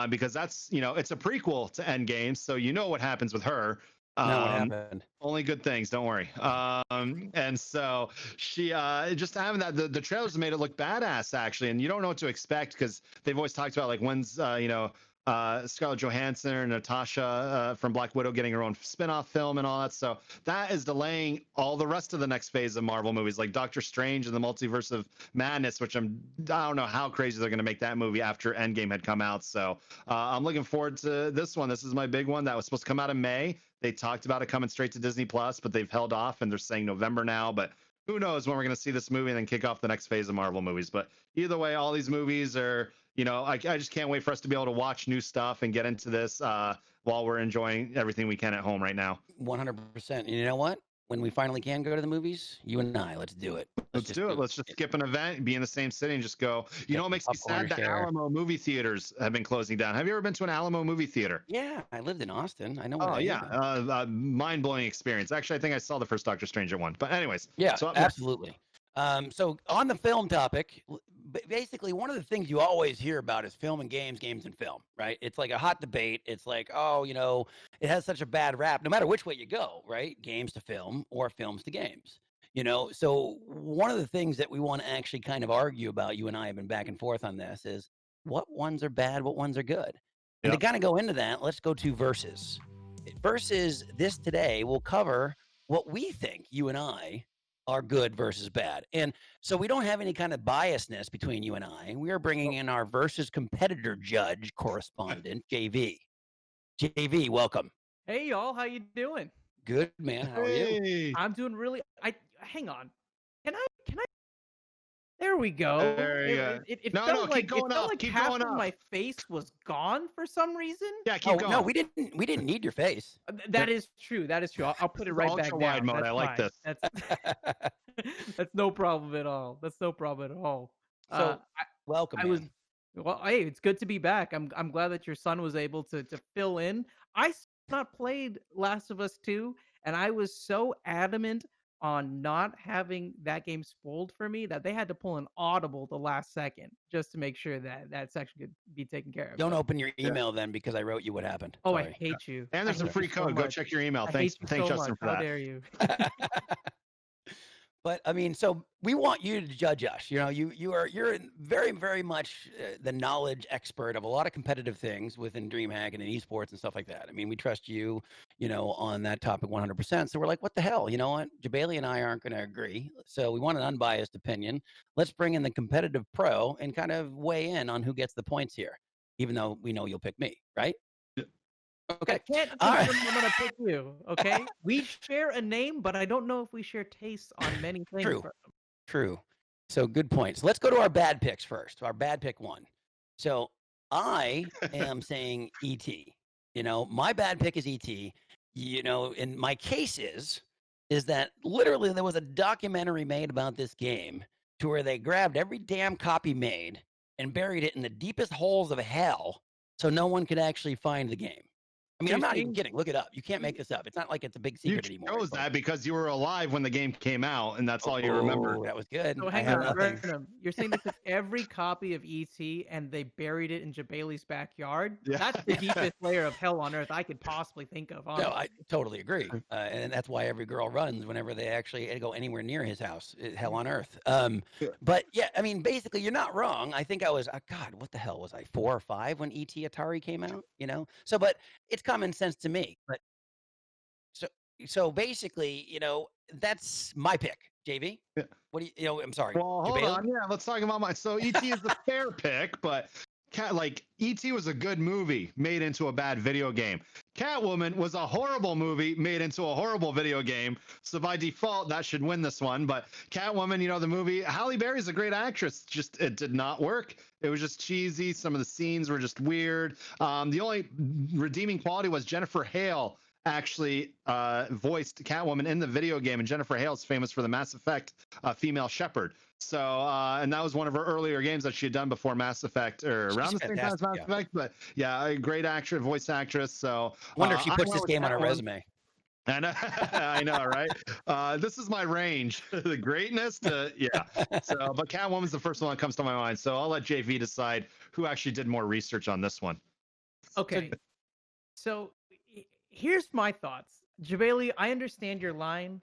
Speaker 2: because that's, it's a prequel to Endgame, so you know what happens with her.
Speaker 1: What happened?
Speaker 2: Only good things, don't worry. And so she just having that, the trailers made it look badass actually, and you don't know what to expect because they've always talked about like when's Scarlett Johansson or Natasha from Black Widow getting her own spin-off film and all that. So that is delaying all the rest of the next phase of Marvel movies, like Doctor Strange and the Multiverse of Madness, which I don't know how crazy they're going to make that movie after Endgame had come out. So I'm looking forward to this one. This is my big one that was supposed to come out in May. They talked about it coming straight to Disney Plus, but they've held off and they're saying November now. But who knows when we're going to see this movie and then kick off the next phase of Marvel movies. But either way, all these movies are, I just can't wait for us to be able to watch new stuff and get into this while we're enjoying everything we can at home right now.
Speaker 1: 100%. And you know what? When we finally can go to the movies, you and I, let's do it.
Speaker 2: Let's do it. Let's just skip an event, be in the same city, and just go. You know what makes me sad? The Alamo movie theaters have been closing down. Have you ever been to an Alamo movie theater?
Speaker 1: Yeah, I lived in Austin. I know.
Speaker 2: Oh, yeah. Mind-blowing experience. Actually, I think I saw the first Doctor Strange at one. But anyways.
Speaker 1: Yeah, so absolutely. So on the film topic, basically one of the things you always hear about is film and games, games and film, right? It's like a hot debate. It's like, it has such a bad rap, no matter which way you go, right? Games to film or films to games, So one of the things that we want to actually kind of argue about, you and I have been back and forth on this, is what ones are bad, what ones are good. And to kind of go into that, let's go to Versus. Versus this today will cover what we think, you and I, are good versus bad. And so we don't have any kind of biasness between you and I. We are bringing in our Versus competitor judge correspondent, JV. JV, welcome.
Speaker 5: Hey, y'all. How you doing?
Speaker 1: Good, man. How are you?
Speaker 5: I'm doing really... Hang on. Can I... There we go.
Speaker 2: There you go.
Speaker 5: It felt like half of my face was gone for some reason.
Speaker 2: Yeah, keep going.
Speaker 1: No, we didn't need your face.
Speaker 5: That is true. That is true. I'll put it right back down.
Speaker 2: Ultra-wide mode. I like this.
Speaker 5: That's no problem at all.
Speaker 1: So, welcome.
Speaker 5: Well, hey, it's good to be back. I'm glad that your son was able to fill in. I not played Last of Us 2, and I was so adamant on not having that game spoiled for me that they had to pull an audible the last second just to make sure that section could be taken care of.
Speaker 1: Don't open your email then, because I wrote you what happened.
Speaker 5: Oh, sorry. I hate you.
Speaker 2: And there's a free code. Go check your email. Thanks, Justin, for that.
Speaker 5: How dare you?
Speaker 1: But I mean, so we want you to judge us. You're very, very much the knowledge expert of a lot of competitive things within DreamHack and in esports and stuff like that. I mean, we trust you, on that topic 100%. So we're like, what the hell? You know what? Jebailey and I aren't going to agree. So we want an unbiased opinion. Let's bring in the competitive pro and kind of weigh in on who gets the points here, even though we know you'll pick me, right? Okay.
Speaker 5: I can't I'm going to pick you, okay? We share a name, but I don't know if we share tastes on many things.
Speaker 1: True. So good point. So let's go to our bad picks first. Our bad pick one. So I am saying E.T. My bad pick is E.T. And my case is that literally there was a documentary made about this game to where they grabbed every damn copy made and buried it in the deepest holes of hell so no one could actually find the game. I mean, I'm not even kidding. Look it up. You can't make this up. It's not like it's a big secret anymore.
Speaker 2: You chose that because you were alive when the game came out, and that's all you remember.
Speaker 1: That was good.
Speaker 5: So hang on, Burnham. You're saying they took every copy of ET and they buried it in Jebailey's backyard? Yeah. That's the deepest layer of hell on earth I could possibly think of. Honestly.
Speaker 1: No, I totally agree. And that's why every girl runs whenever they actually go anywhere near his house. Hell on earth. But yeah, I mean, basically, you're not wrong. I think I was, God, what the hell was I, 4 or 5 when ET Atari came out? So, but it's common sense to me. But so basically, that's my pick. JV,
Speaker 2: yeah.
Speaker 1: What do you? I'm sorry.
Speaker 2: Well, hold on. Yeah, let's talk about mine. So ET is the fair pick, but E.T. was a good movie made into a bad video game. Catwoman was a horrible movie made into a horrible video game. So by default, that should win this one. But Catwoman, the movie, Halle Berry's a great actress. Just it did not work. It was just cheesy. Some of the scenes were just weird. The only redeeming quality was Jennifer Hale actually voiced Catwoman in the video game, and Jennifer Hale's famous for the Mass Effect female Shepherd. So, and that was one of her earlier games that she had done before Mass Effect, or around the same time as Mass Effect. But yeah, a great actress, voice actress. So,
Speaker 1: I wonder if she puts this game on her resume.
Speaker 2: And I know, right? This is my range, the greatness to, yeah. So, but Catwoman's the first one that comes to my mind. So I'll let JV decide who actually did more research on this one.
Speaker 5: Okay. So here's my thoughts. Jebailey, I understand your line.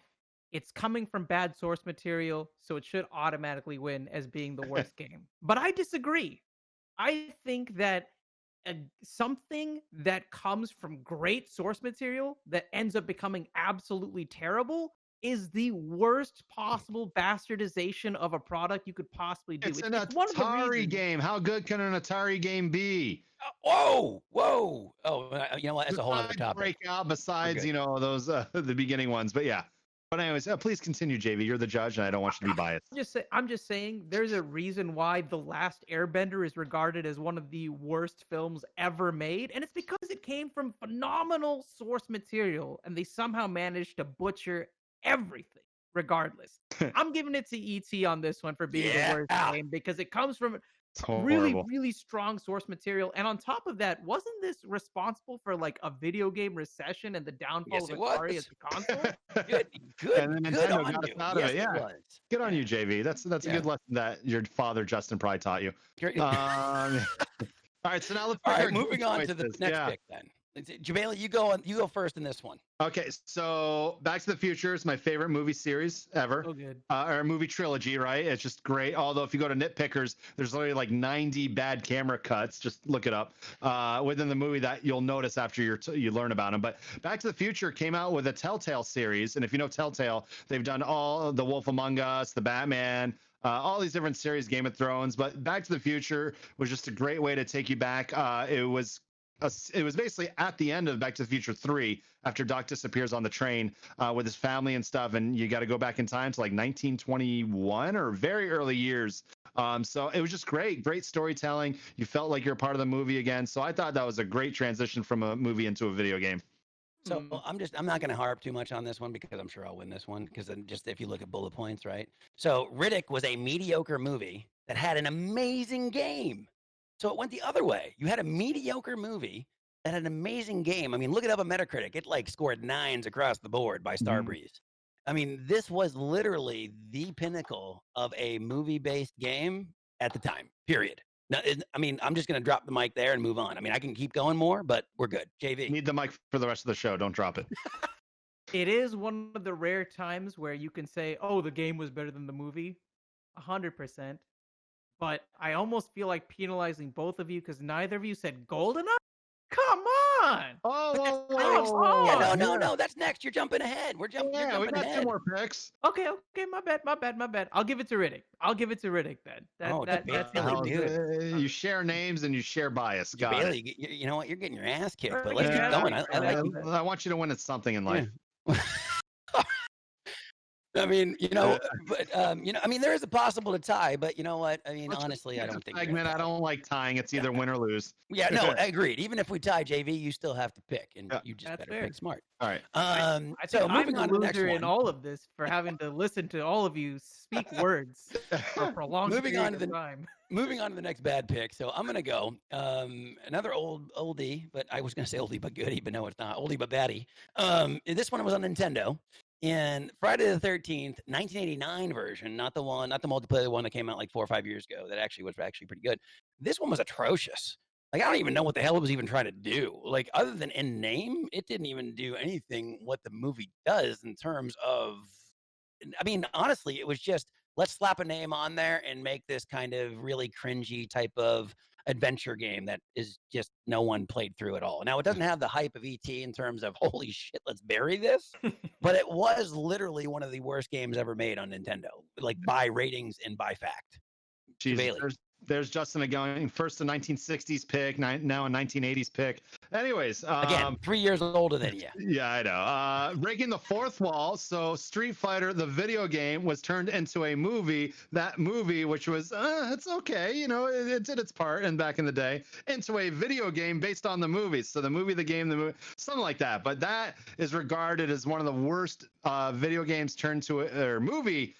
Speaker 5: It's coming from bad source material, so it should automatically win as being the worst game. But I disagree. I think that something that comes from great source material that ends up becoming absolutely terrible is the worst possible bastardization of a product you could possibly do.
Speaker 2: It's an Atari game. How good can an Atari game be?
Speaker 1: Whoa. Oh, you know what? That's a whole other topic.
Speaker 2: Break out besides, those the beginning ones. But yeah. But anyways, please continue, JV. You're the judge, and I don't want you to be biased.
Speaker 5: I'm just saying there's a reason why The Last Airbender is regarded as one of the worst films ever made, and it's because it came from phenomenal source material, and they somehow managed to butcher everything regardless. I'm giving it to E.T. on this one for being the worst game because it comes from really, really strong source material. And on top of that, wasn't this responsible for like a video game recession and the downfall of Atari as a console?
Speaker 1: Good.
Speaker 2: And then Nintendo got us out of it. Yeah. Good on you, JV. That's a good lesson that your father, Justin, probably taught you. All right. So now let's
Speaker 1: moving on to the next pick then. Jebailey, you go first in this one.
Speaker 2: Okay, so Back to the Future is my favorite movie series ever.
Speaker 5: Oh, good.
Speaker 2: Or movie trilogy, right? It's just great. Although if you go to Nitpickers, there's literally like 90 bad camera cuts. Just look it up within the movie that you'll notice after you learn about them. But Back to the Future came out with a Telltale series, and if you know Telltale, they've done all the Wolf Among Us, the Batman. All these different series, Game of Thrones. But Back to the Future was just a great way to take you back. It was basically at the end of Back to the Future 3 after Doc disappears on the train with his family and stuff, and you got to go back in time to like 1921 or very early years. So it was just great storytelling. You felt like you're a part of the movie again. So I thought that was a great transition from a movie into a video game.
Speaker 1: So I'm not going to harp too much on this one because I'm sure I'll win this one because then just if you look at bullet points, right? So Riddick was a mediocre movie that had an amazing game. So it went the other way. You had a mediocre movie that had an amazing game. I mean, look it up on Metacritic. It like scored 9s across the board by Starbreeze. I mean, this was literally the pinnacle of a movie-based game at the time, period. Now, I mean, I'm just going to drop the mic there and move on. I mean, I can keep going more, but we're good. JV.
Speaker 2: Need the mic for the rest of the show. Don't drop it.
Speaker 5: It is one of the rare times where you can say, oh, the game was better than the movie. 100%. But I almost feel like penalizing both of you because neither of you said GoldenEye. Come on!
Speaker 2: Oh,
Speaker 1: yeah, no, that's next. You're jumping ahead. We're jumping.
Speaker 2: Yeah, we got
Speaker 1: ahead.
Speaker 2: 2 more picks.
Speaker 5: Okay, my bad. I'll give it to Riddick. then. That's
Speaker 1: Jebailey,
Speaker 2: you share names and you share bias. Got
Speaker 1: Jebailey, you know what? You're getting your ass kicked, but let's keep going.
Speaker 2: I want you to win at something in life.
Speaker 1: Yeah. I mean, but I mean, there is a possible to tie, but you know what? I mean, honestly, I don't think.
Speaker 2: Segment, I don't like tying. It's either win or lose.
Speaker 1: Yeah, no, agreed. Even if we tie, JV, you still have to pick, and you just better pick smart.
Speaker 2: All right.
Speaker 5: I think moving on to the next one. In all of this for having to listen to all of you speak words for a prolonged period of time.
Speaker 1: Moving on to the next bad pick. So I'm gonna go another oldie, but I was gonna say oldie but goodie, but no, it's not oldie but baddie. This one was on Nintendo. In Friday the 13th, 1989 version, not the multiplayer one that came out like 4 or 5 years ago. That actually was pretty good. This one was atrocious. Like I don't even know what the hell it was even trying to do. Like other than in name, it didn't even do anything what the movie does in terms of. I mean, honestly, it was just let's slap a name on there and make this kind of really cringy type of adventure game that is just no one played through at all. Now it doesn't have the hype of ET in terms of holy shit, let's bury this, but it was literally one of the worst games ever made on Nintendo, like by ratings and by fact.
Speaker 2: Jeez, there's Justin going first a 1960s pick, now a 1980s pick. Anyways,
Speaker 1: Again, 3 years older than you.
Speaker 2: yeah, I know. Breaking the fourth wall. So Street Fighter, the video game, was turned into a movie. That movie, which was, it's okay, you know, it did its part. And back in the day, into a video game based on the movies. So the movie, the game, the movie, something like that. But that is regarded as one of the worst video games movie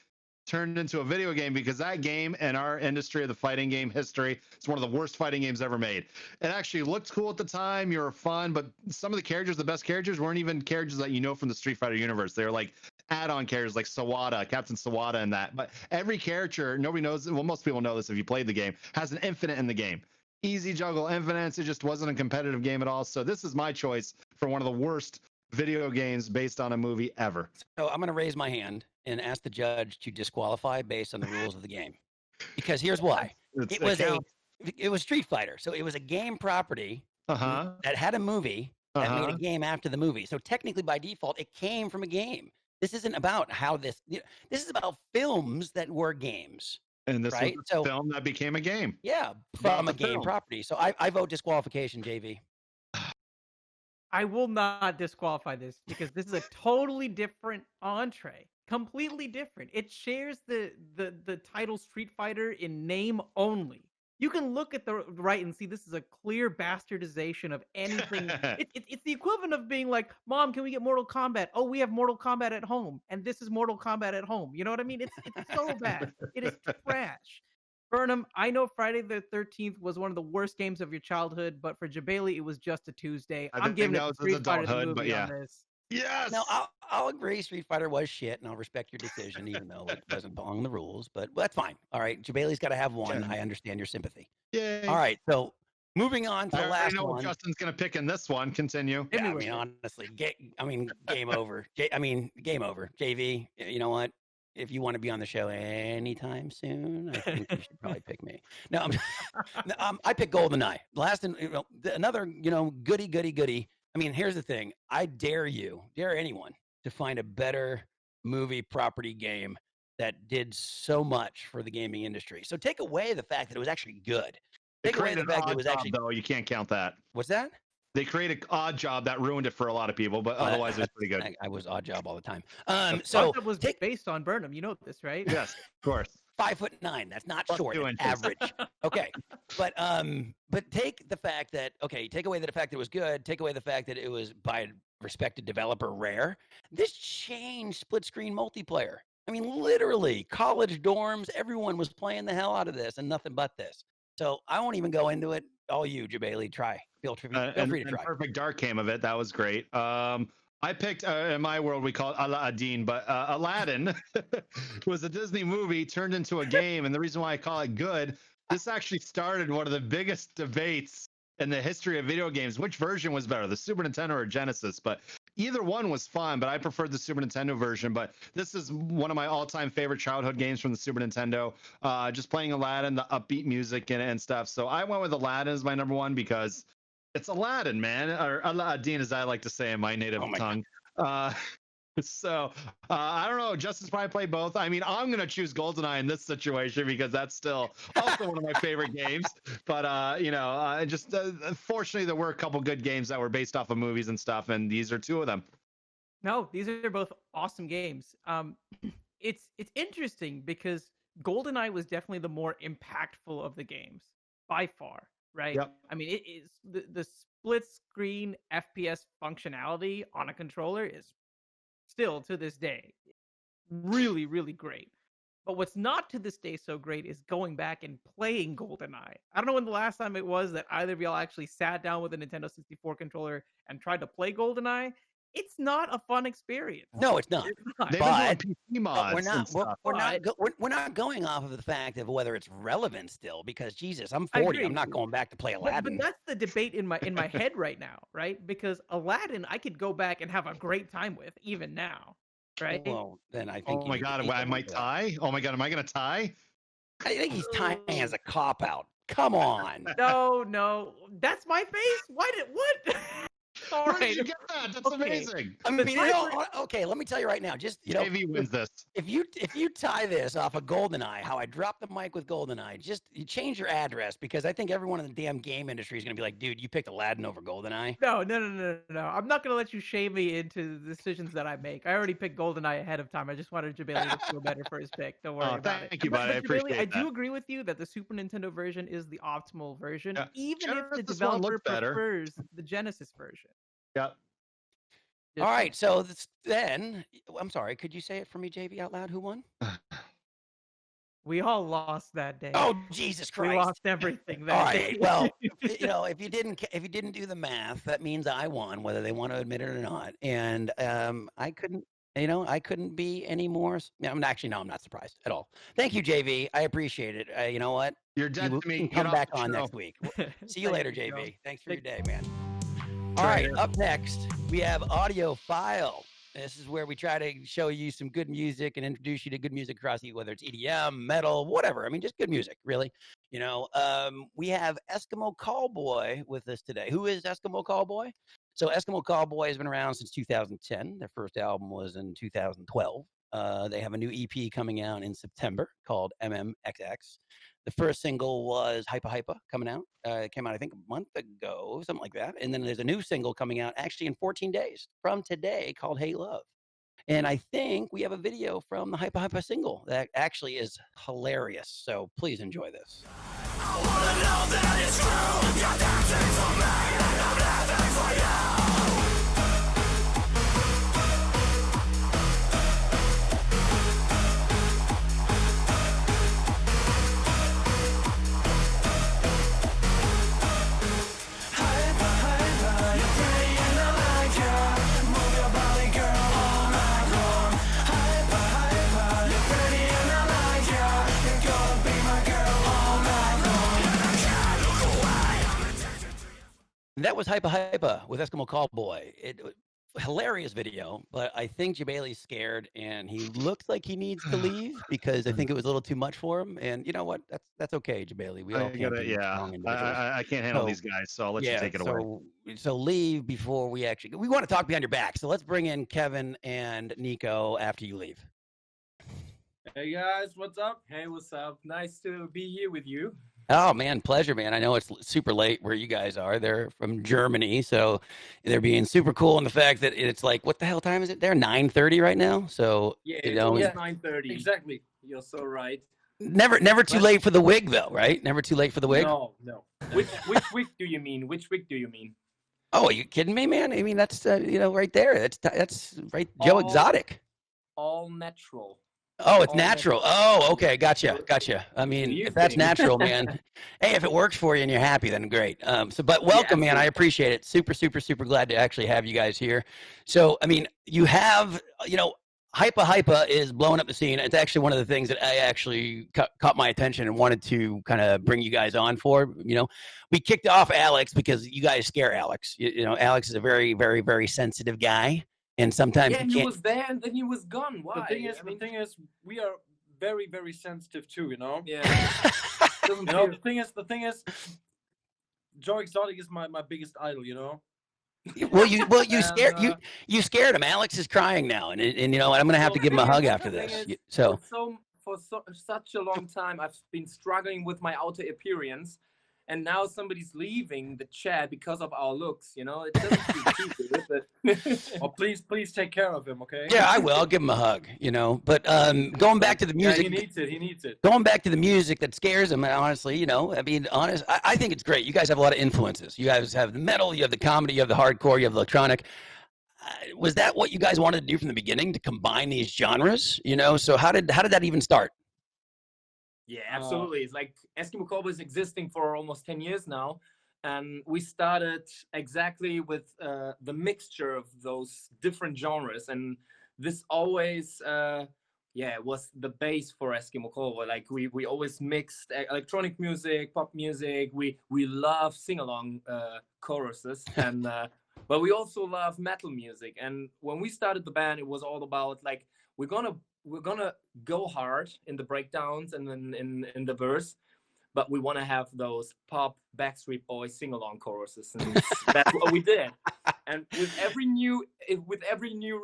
Speaker 2: turned into a video game, because that game in our industry of the fighting game history, it's one of the worst fighting games ever made. It actually looked cool at the time, you were fun, but some of the characters, the best characters, weren't even characters that you know from the Street Fighter universe. They were like add-on characters like Sawada, Captain Sawada, and that. But every character, nobody knows, well, most people know this if you played the game, has an infinite in the game. Easy juggle infinites. It just wasn't a competitive game at all. So this is my choice for one of the worst video games based on a movie ever.
Speaker 1: So I'm going to raise my hand and ask the judge to disqualify based on the rules of the game, because here's why. It was Street Fighter, so it was a game property that had a movie that made a game after the movie. So technically, by default, it came from a game. This isn't about how this is about films that were games.
Speaker 2: And this
Speaker 1: right?
Speaker 2: was a film that became a game.
Speaker 1: Yeah, from a game property. So I vote disqualification, JV.
Speaker 5: I will not disqualify this, because this is a totally different entree. Completely different. It shares the title Street Fighter in name only. You can look at the right and see this is a clear bastardization of anything. It's the equivalent of being like, Mom, can we get Mortal Kombat? Oh, we have Mortal Kombat at home, and this is Mortal Kombat at home. You know what I mean? It's so bad. It is trash. Burnham, I know Friday the 13th was one of the worst games of your childhood, but for Jebailey, it was just a Tuesday. I'm giving it to Street Fighter the movie on this.
Speaker 2: Yes.
Speaker 1: No, I'll agree. Street Fighter was shit, and I'll respect your decision, even though it doesn't belong in the rules. But that's fine. All right, Jebailey's got to have one. I understand your sympathy.
Speaker 2: Yay.
Speaker 1: All right, so moving on to the last
Speaker 2: I know
Speaker 1: one.
Speaker 2: what Justin's going to pick in this one. Continue.
Speaker 1: Yeah, I mean, honestly, game over. Game over. JV, you know what? If you want to be on the show anytime soon, I think you should probably pick me. No, I picked GoldenEye. Another, goody. I mean, here's the thing. I dare anyone to find a better movie property game that did so much for the gaming industry. So take away the fact that it was actually good. Take away the fact that it was actually,
Speaker 2: though, you can't count that.
Speaker 1: What's that?
Speaker 2: They created an odd job that ruined it for a lot of people, but otherwise it was pretty good.
Speaker 1: I was odd job all the time.
Speaker 5: So it was based on Burnham. You know this, right?
Speaker 2: Yes, of course.
Speaker 1: 5'9". That's not short. It's average. Okay, but take the fact that take away the fact that it was good. Take away the fact that it was by a respected developer, Rare. This changed split screen multiplayer. I mean, literally, college dorms, everyone was playing the hell out of this, and nothing but this. So I won't even go into it. All you, Jebailey, try. Feel free to try.
Speaker 2: Perfect Dark came of it. That was great. I picked, in my world, we call it Aladdin, but Aladdin was a Disney movie turned into a game. And the reason why I call it good, this actually started one of the biggest debates in the history of video games. Which version was better, the Super Nintendo or Genesis? But either one was fun, but I preferred the Super Nintendo version. But this is one of my all-time favorite childhood games from the Super Nintendo. Just playing Aladdin, the upbeat music and stuff. So I went with Aladdin as my number one because it's Aladdin, man, or Aladdin, as I like to say in my native tongue. So I don't know. Justin's probably played both. I mean, I'm gonna choose GoldenEye in this situation because that's still also one of my favorite games. But fortunately, there were a couple good games that were based off of movies and stuff, and these are two of them.
Speaker 5: No, these are both awesome games. It's interesting because GoldenEye was definitely the more impactful of the games by far. Right.
Speaker 2: Yep.
Speaker 5: I mean, it is the split screen FPS functionality on a controller is still to this day really, really great. But what's not to this day so great is going back and playing GoldenEye. I don't know when the last time it was that either of y'all actually sat down with a Nintendo 64 controller and tried to play GoldenEye. It's not a fun experience.
Speaker 1: No, it's not.
Speaker 2: But
Speaker 1: we're not going off of the fact of whether it's relevant still, because Jesus, I'm 40. I'm not going back to play Aladdin.
Speaker 5: But that's the debate in my head right now, right? Because Aladdin, I could go back and have a great time with even now, right?
Speaker 1: Well, then I think.
Speaker 2: Oh my God, I might tie. Oh my God, am I going to tie?
Speaker 1: I think he's tying as a cop out. Come on.
Speaker 5: No, that's my face. What? All
Speaker 2: Where did
Speaker 5: right.
Speaker 2: you get that? That's
Speaker 5: Okay.
Speaker 2: amazing.
Speaker 1: I mean, okay, let me tell you right now. Just
Speaker 2: JV wins this.
Speaker 1: if you tie this off of GoldenEye, how I dropped the mic with GoldenEye, just you change your address because I think everyone in the damn game industry is gonna be like, dude, you picked Aladdin over GoldenEye.
Speaker 5: No. I'm not gonna let you shame me into the decisions that I make. I already picked GoldenEye ahead of time. I just wanted Jebailey to feel better for his pick. Don't worry about it.
Speaker 2: Thank you, buddy. I
Speaker 5: But Jebailey,
Speaker 2: appreciate
Speaker 5: I
Speaker 2: that.
Speaker 5: do agree with you that the Super Nintendo version is the optimal version,
Speaker 2: Yeah.
Speaker 5: even if the
Speaker 2: Genesis one
Speaker 5: developer
Speaker 2: looks better.
Speaker 5: prefers the Genesis version.
Speaker 2: Yeah.
Speaker 1: All right, so then I'm sorry, could you say it for me, JV, out loud? Who won?
Speaker 5: We all lost that day.
Speaker 1: Oh, Jesus
Speaker 5: we
Speaker 1: Christ!
Speaker 5: lost everything that
Speaker 1: All
Speaker 5: day.
Speaker 1: right. Well, if you didn't do the math, that means I won, whether they want to admit it or not. And I couldn't be any more. I'm not surprised at all. Thank you, JV. I appreciate it. You know what?
Speaker 2: You're dead
Speaker 1: You
Speaker 2: to me.
Speaker 1: can
Speaker 2: Get
Speaker 1: come
Speaker 2: off
Speaker 1: back
Speaker 2: the
Speaker 1: on
Speaker 2: show.
Speaker 1: next week. See you later,
Speaker 5: Thank you,
Speaker 1: JV.
Speaker 5: Joe.
Speaker 1: Thanks for your day, man. All right. Up next, we have Audio.file. This is where we try to show you some good music and introduce you to good music across whether it's EDM, metal, whatever. I mean, just good music, really. We have Eskimo Callboy with us today. Who is Eskimo Callboy? So Eskimo Callboy has been around since 2010. Their first album was in 2012. They have a new EP coming out in September called MMXX. The first single was Hypa Hypa coming out. It came out, I think, a month ago, something like that. And then there's a new single coming out actually in 14 days from today called Hey Love. And I think we have a video from the Hypa Hypa single that actually is hilarious. So please enjoy this. I wanna know that it's true. You're dancing for me and I'm living for you. That was Hypa Hypa with Eskimo Callboy. Hilarious video, but I think Jebailey's scared and he looks like he needs to leave because I think it was a little too much for him. And you know what? That's okay, Jebailey. We all can't be strong individuals.
Speaker 2: I can't handle these guys, so I'll let you take it away.
Speaker 1: So leave before we want to talk behind your back. So let's bring in Kevin and Nico after you leave.
Speaker 6: Hey guys, what's up? Hey, what's up? Nice to be here with you.
Speaker 1: Oh man, pleasure, man. I know it's super late where you guys are. They're from Germany, so they're being super cool in the fact that it's like, what the hell time is it? They're 9:30 right now. So
Speaker 6: yeah, it's 9:30. Exactly. You're so right.
Speaker 1: Never too late for the wig, though, right? Never too late for the wig.
Speaker 6: No. Which wig do you mean? Which wig do you mean?
Speaker 1: Oh, are you kidding me, man? I mean, that's right there. That's right, Joe Exotic.
Speaker 6: All natural.
Speaker 1: Oh, it's natural. Oh, okay. Gotcha. I mean, if that's natural, man. Hey, if it works for you and you're happy, then great. But welcome, man. I appreciate it. Super, super, super glad to actually have you guys here. So, I mean, you have, Hypa Hypa is blowing up the scene. It's actually one of the things that I actually caught my attention and wanted to kind of bring you guys on for. We kicked off Alex because you guys scare Alex. Alex is a very, very, very sensitive guy. And sometimes
Speaker 6: he was there and then he was gone. Why?
Speaker 7: The thing is, we are very, very sensitive too.
Speaker 6: Yeah.
Speaker 7: The thing is, Joe Exotic is my biggest idol.
Speaker 1: Well, you scared him. Alex is crying now, and I'm gonna have to give him a hug after this.
Speaker 6: For such a long time, I've been struggling with my outer appearance. And now somebody's leaving the chat because of our looks, It doesn't feel too good, but
Speaker 7: oh, please take care of him, okay?
Speaker 1: Yeah, I will. I'll give him a hug, But going back to the music,
Speaker 7: he needs it.
Speaker 1: Going back to the music that scares him, honestly, I think it's great. You guys have a lot of influences. You guys have the metal, you have the comedy, you have the hardcore, you have the electronic. Was that what you guys wanted to do from the beginning, to combine these genres? So how did that even start?
Speaker 6: Yeah, absolutely. It's like Eskimo Callboy is existing for almost 10 years now. And we started exactly with the mixture of those different genres. And this always, was the base for Eskimo Callboy. Like we always mixed electronic music, pop music. We love sing-along choruses. And but we also love metal music. And when we started the band, it was all about like, we're gonna go hard in the breakdowns and then in the verse, but we want to have those pop Backstreet Boys sing-along choruses, and that's what we did. And with every new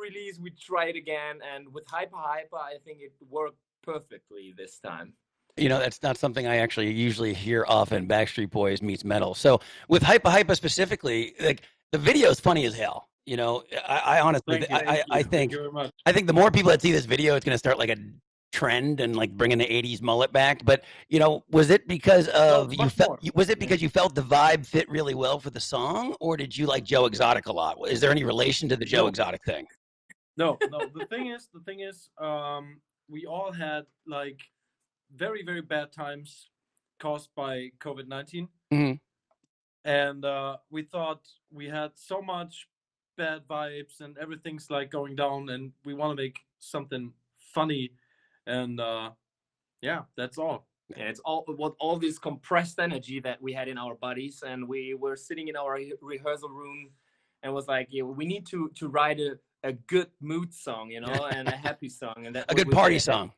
Speaker 6: release, we try it again. And with Hypa Hypa, I think it worked perfectly this time.
Speaker 1: That's not something I actually usually hear often. Backstreet Boys meets metal. So with Hypa Hypa specifically, like the video is funny as hell. I honestly, I think the more people that see this video, it's going to start like a trend and like bringing the 80s mullet back. But was it because of you felt the vibe fit really well for the song, or did you like Joe Exotic a lot? Is there any relation to the Joe Exotic thing?
Speaker 7: No. The thing is, we all had like very, very bad times caused by COVID-19.
Speaker 1: Mm-hmm.
Speaker 7: And we thought we had so much bad vibes and everything's like going down, and we want to make something funny. And that's all.
Speaker 6: Yeah, it's all this compressed energy that we had in our bodies, and we were sitting in our rehearsal room and was like, we need to write a good mood song, and a happy song, and
Speaker 1: a good party song.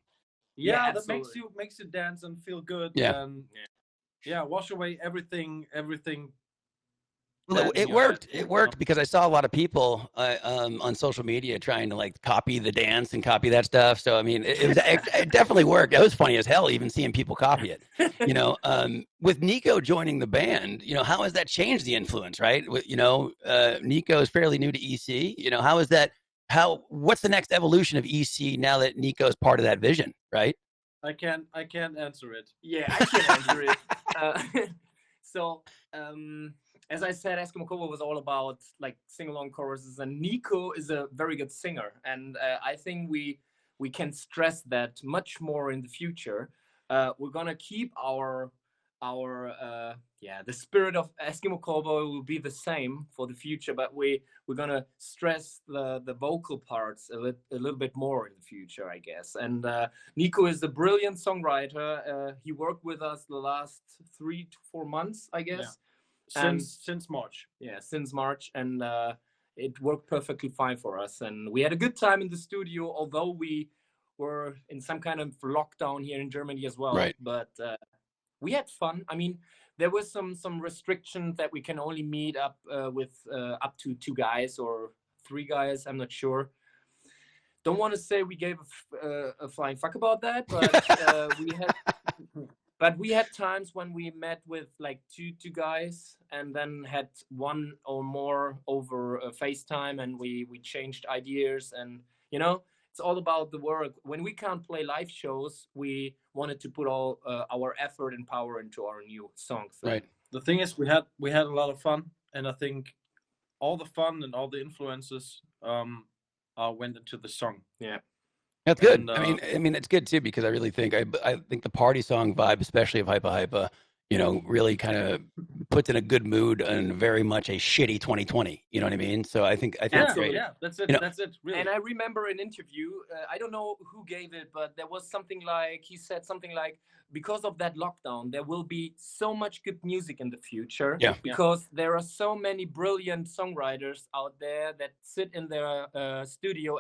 Speaker 7: Yeah, that makes you dance and feel good.
Speaker 1: Yeah.
Speaker 7: And wash away everything.
Speaker 1: Well, it worked. It worked because I saw a lot of people on social media trying to like copy the dance and copy that stuff. So I mean, it definitely worked. It was funny as hell, even seeing people copy it. With Nico joining the band, how has that changed the influence? Right? Nico is fairly new to EC. How is that? What's the next evolution of EC now that Nico is part of that vision? Right?
Speaker 7: I can't answer it.
Speaker 6: Yeah, I can't answer it. So. As I said, Eskimo Callboy was all about like sing-along choruses, and Nico is a very good singer, and I think we can stress that much more in the future. We're gonna keep our the spirit of Eskimo Callboy will be the same for the future, but we're gonna stress the vocal parts a little bit more in the future, I guess. And Nico is a brilliant songwriter. He worked with us the last 3 to 4 months, I guess.
Speaker 7: Yeah. Since March.
Speaker 6: Yeah, since March, and it worked perfectly fine for us. And we had a good time in the studio, although we were in some kind of lockdown here in Germany as well.
Speaker 1: Right.
Speaker 6: But we had fun. I mean, there was some restrictions that we can only meet up with up to 2 guys or 3 guys. I'm not sure. Don't want to say we gave a flying fuck about that, but we had times when we met with like two guys and then had 1 or more over FaceTime, and we changed ideas, and it's all about the work. When we can't play live shows, we wanted to put all our effort and power into our new songs.
Speaker 1: Right.
Speaker 7: The thing is, we had a lot of fun, and I think all the fun and all the influences went into the song.
Speaker 6: Yeah.
Speaker 1: That's good.
Speaker 7: And,
Speaker 1: I mean, it's good too, because I really think I think the party song vibe, especially of Hypa Hypa, really kind of puts in a good mood and very much a shitty 2020. You know what I mean? So I think it's great.
Speaker 7: Yeah, that's it. That's it. Really.
Speaker 6: And I remember an interview. I don't know who gave it, but there was something like he said something like, because of that lockdown, there will be so much good music in the future.
Speaker 1: Yeah.
Speaker 6: Because there are so many brilliant songwriters out there that sit in their studio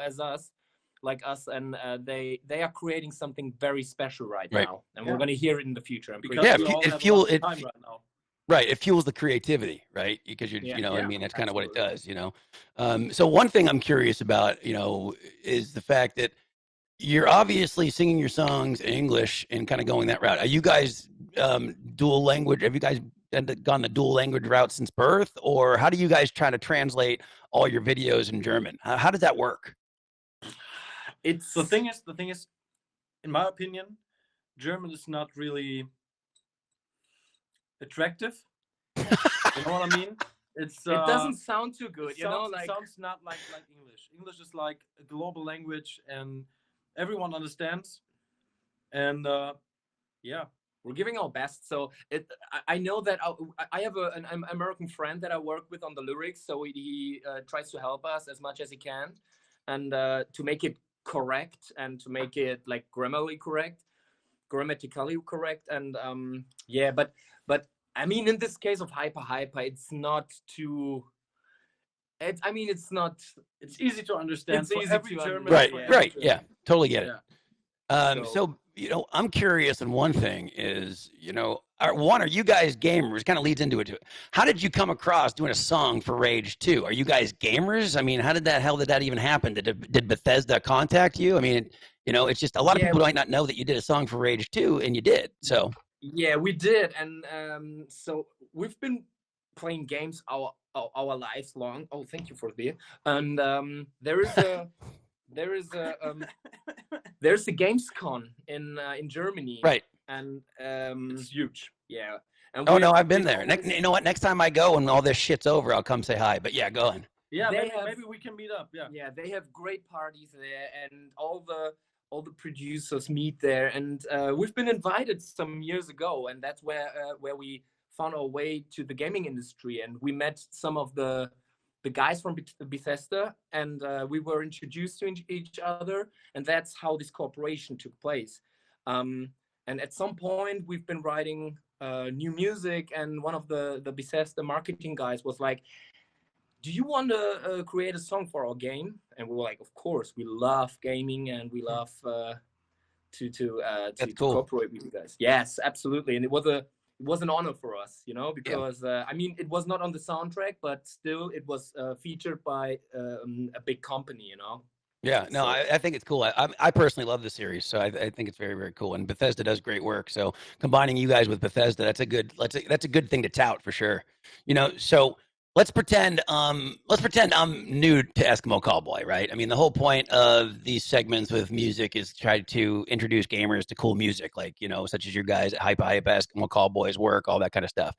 Speaker 6: like us, and they are creating something very special right now, and we're going to hear it in the future.
Speaker 1: It fuels the creativity, right? Because I mean, that's kind of what it does, So one thing I'm curious about, is the fact that you're obviously singing your songs in English and kind of going that route. Are you guys dual language? Have you guys gone the dual language route since birth, or how do you guys try to translate all your videos in German? How does that work?
Speaker 7: It's the thing is, in my opinion, German is not really attractive. You know what I mean? It
Speaker 6: doesn't sound too good.
Speaker 7: It sounds not like English. English is like a global language, and everyone understands. And
Speaker 6: we're giving our best. So I know that I have an American friend that I work with on the lyrics, so he tries to help us as much as he can, and to make it correct and to make it like grammatically correct, and but I mean, in this case of Hypa Hypa, it's not too. It's easy to understand.
Speaker 7: It's easy to
Speaker 6: German.
Speaker 1: Right. Yeah. Totally get it. So, I'm curious, and one thing is, are you guys gamers? Kind of leads into it too. How did you come across doing a song for Rage 2? Are you guys gamers? I mean, how did that even happen? Did Bethesda contact you? I mean, it's just a lot of people might not know that you did a song for Rage 2, and you did. So
Speaker 6: yeah, we did, and so we've been playing games our lives long. Oh, thank you for the. And there's a Gamescom in Germany,
Speaker 1: right?
Speaker 6: And
Speaker 7: it's huge.
Speaker 6: Yeah. And
Speaker 1: oh no, I've been there. You know what? Next time I go and all this shit's over, I'll come say hi. But yeah, go on.
Speaker 7: Yeah, maybe we can meet up. Yeah.
Speaker 6: Yeah, they have great parties there, and all the producers meet there, and we've been invited some years ago, and that's where we found our way to the gaming industry, and we met some of the guys from Bethesda, and we were introduced to each other, and that's how this cooperation took place. And at some point, we've been writing new music, and one of the Bethesda marketing guys was like, "Do you want to create a song for our game?" And we were like, "Of course, we love gaming, and we love to cooperate with you guys." Yes, absolutely, and it was an honor for us, because I mean, it was not on the soundtrack, but still, it was featured by a big company,
Speaker 1: Yeah, no, I think it's cool. I personally love the series, so I think it's very, very cool. And Bethesda does great work. So combining you guys with Bethesda, that's a good thing to tout for sure. So let's pretend I'm new to Eskimo Callboy, right? I mean, the whole point of these segments with music is try to introduce gamers to cool music, like such as your guys at Hypa Hypa, Eskimo Callboy's work, all that kind of stuff.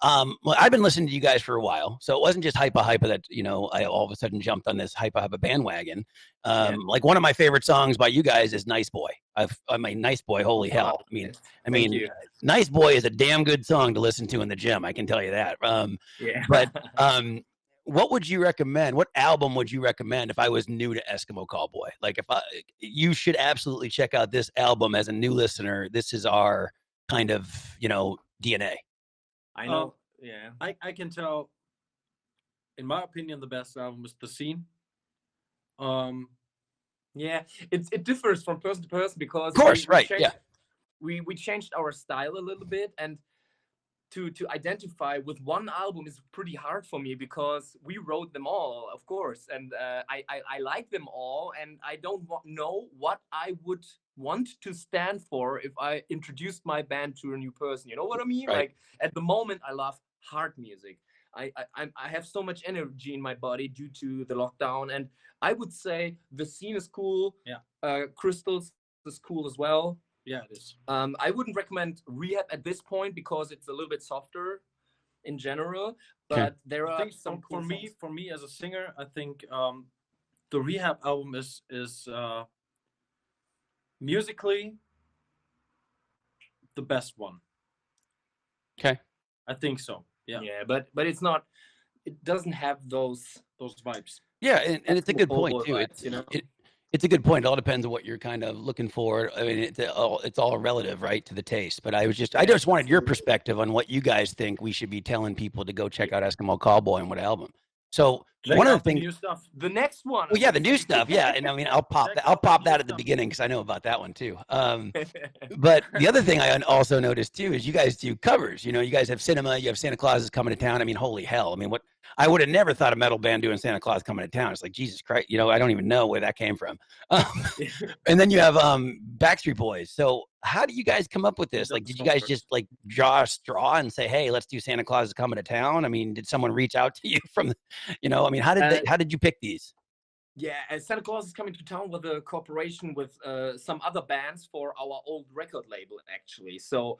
Speaker 1: Well, I've been listening to you guys for a while, so it wasn't just Hypa Hypa that I all of a sudden jumped on this Hypa Hypa bandwagon. Like one of my favorite songs by you guys is "Nice Boy." Nice Boy, holy hell! I mean, "Nice Boy" is a damn good song to listen to in the gym. I can tell you that.
Speaker 6: Yeah.
Speaker 1: But what would you recommend? What album would you recommend if I was new to Eskimo Callboy? Like, you should absolutely check out this album as a new listener. This is our kind of DNA.
Speaker 6: I know. Yeah.
Speaker 7: I can tell. In my opinion, the best album is The Scene.
Speaker 6: Yeah, it differs from person to person because
Speaker 1: of course,
Speaker 6: we changed our style a little bit, and to identify with one album is pretty hard for me because we wrote them all, of course, and I like them all, and I don't know what I would want to stand for if I introduced my band to a new person. You know what I mean?
Speaker 1: Right.
Speaker 6: Like at the moment, I love hard music. I have so much energy in my body due to the lockdown, and I would say The Scene is cool.
Speaker 7: Yeah.
Speaker 6: Crystals is cool as well.
Speaker 7: Yeah, it is.
Speaker 6: I wouldn't recommend Rehab at this point because it's a little bit softer in general. But there are some cool songs.
Speaker 7: For me as a singer, I think the Rehab album is musically the best one.
Speaker 1: Okay.
Speaker 7: I think so. Yeah.
Speaker 6: Yeah, but it's not. It doesn't have those vibes.
Speaker 1: Yeah, and it's a good point too.
Speaker 6: Vibes,
Speaker 1: It's a good point. It all depends on what you're kind of looking for. I mean, it's all relative, right, to the taste. But I just wanted your perspective on what you guys think we should be telling people to go check out Eskimo Callboy and what album. So one of the things,
Speaker 7: new stuff.
Speaker 6: The next one.
Speaker 1: Well, yeah, the new stuff, yeah, and I mean, I'll pop that at the beginning because I know about that one too. But the other thing I also noticed too is you guys do covers. You guys have cinema, you have Santa Claus is Coming to Town. I mean, holy hell! I mean, what I would have never thought a metal band doing Santa Claus Coming to Town. It's like Jesus Christ, I don't even know where that came from. And then you have Backstreet Boys. So how do you guys come up with this? Like, did you guys just like draw a straw and say, "Hey, let's do Santa Claus is Coming to Town"? I mean, did someone reach out to you from, I mean, how did you pick these?
Speaker 6: Yeah, Santa Claus is Coming to Town with a cooperation with some other bands for our old record label, actually. So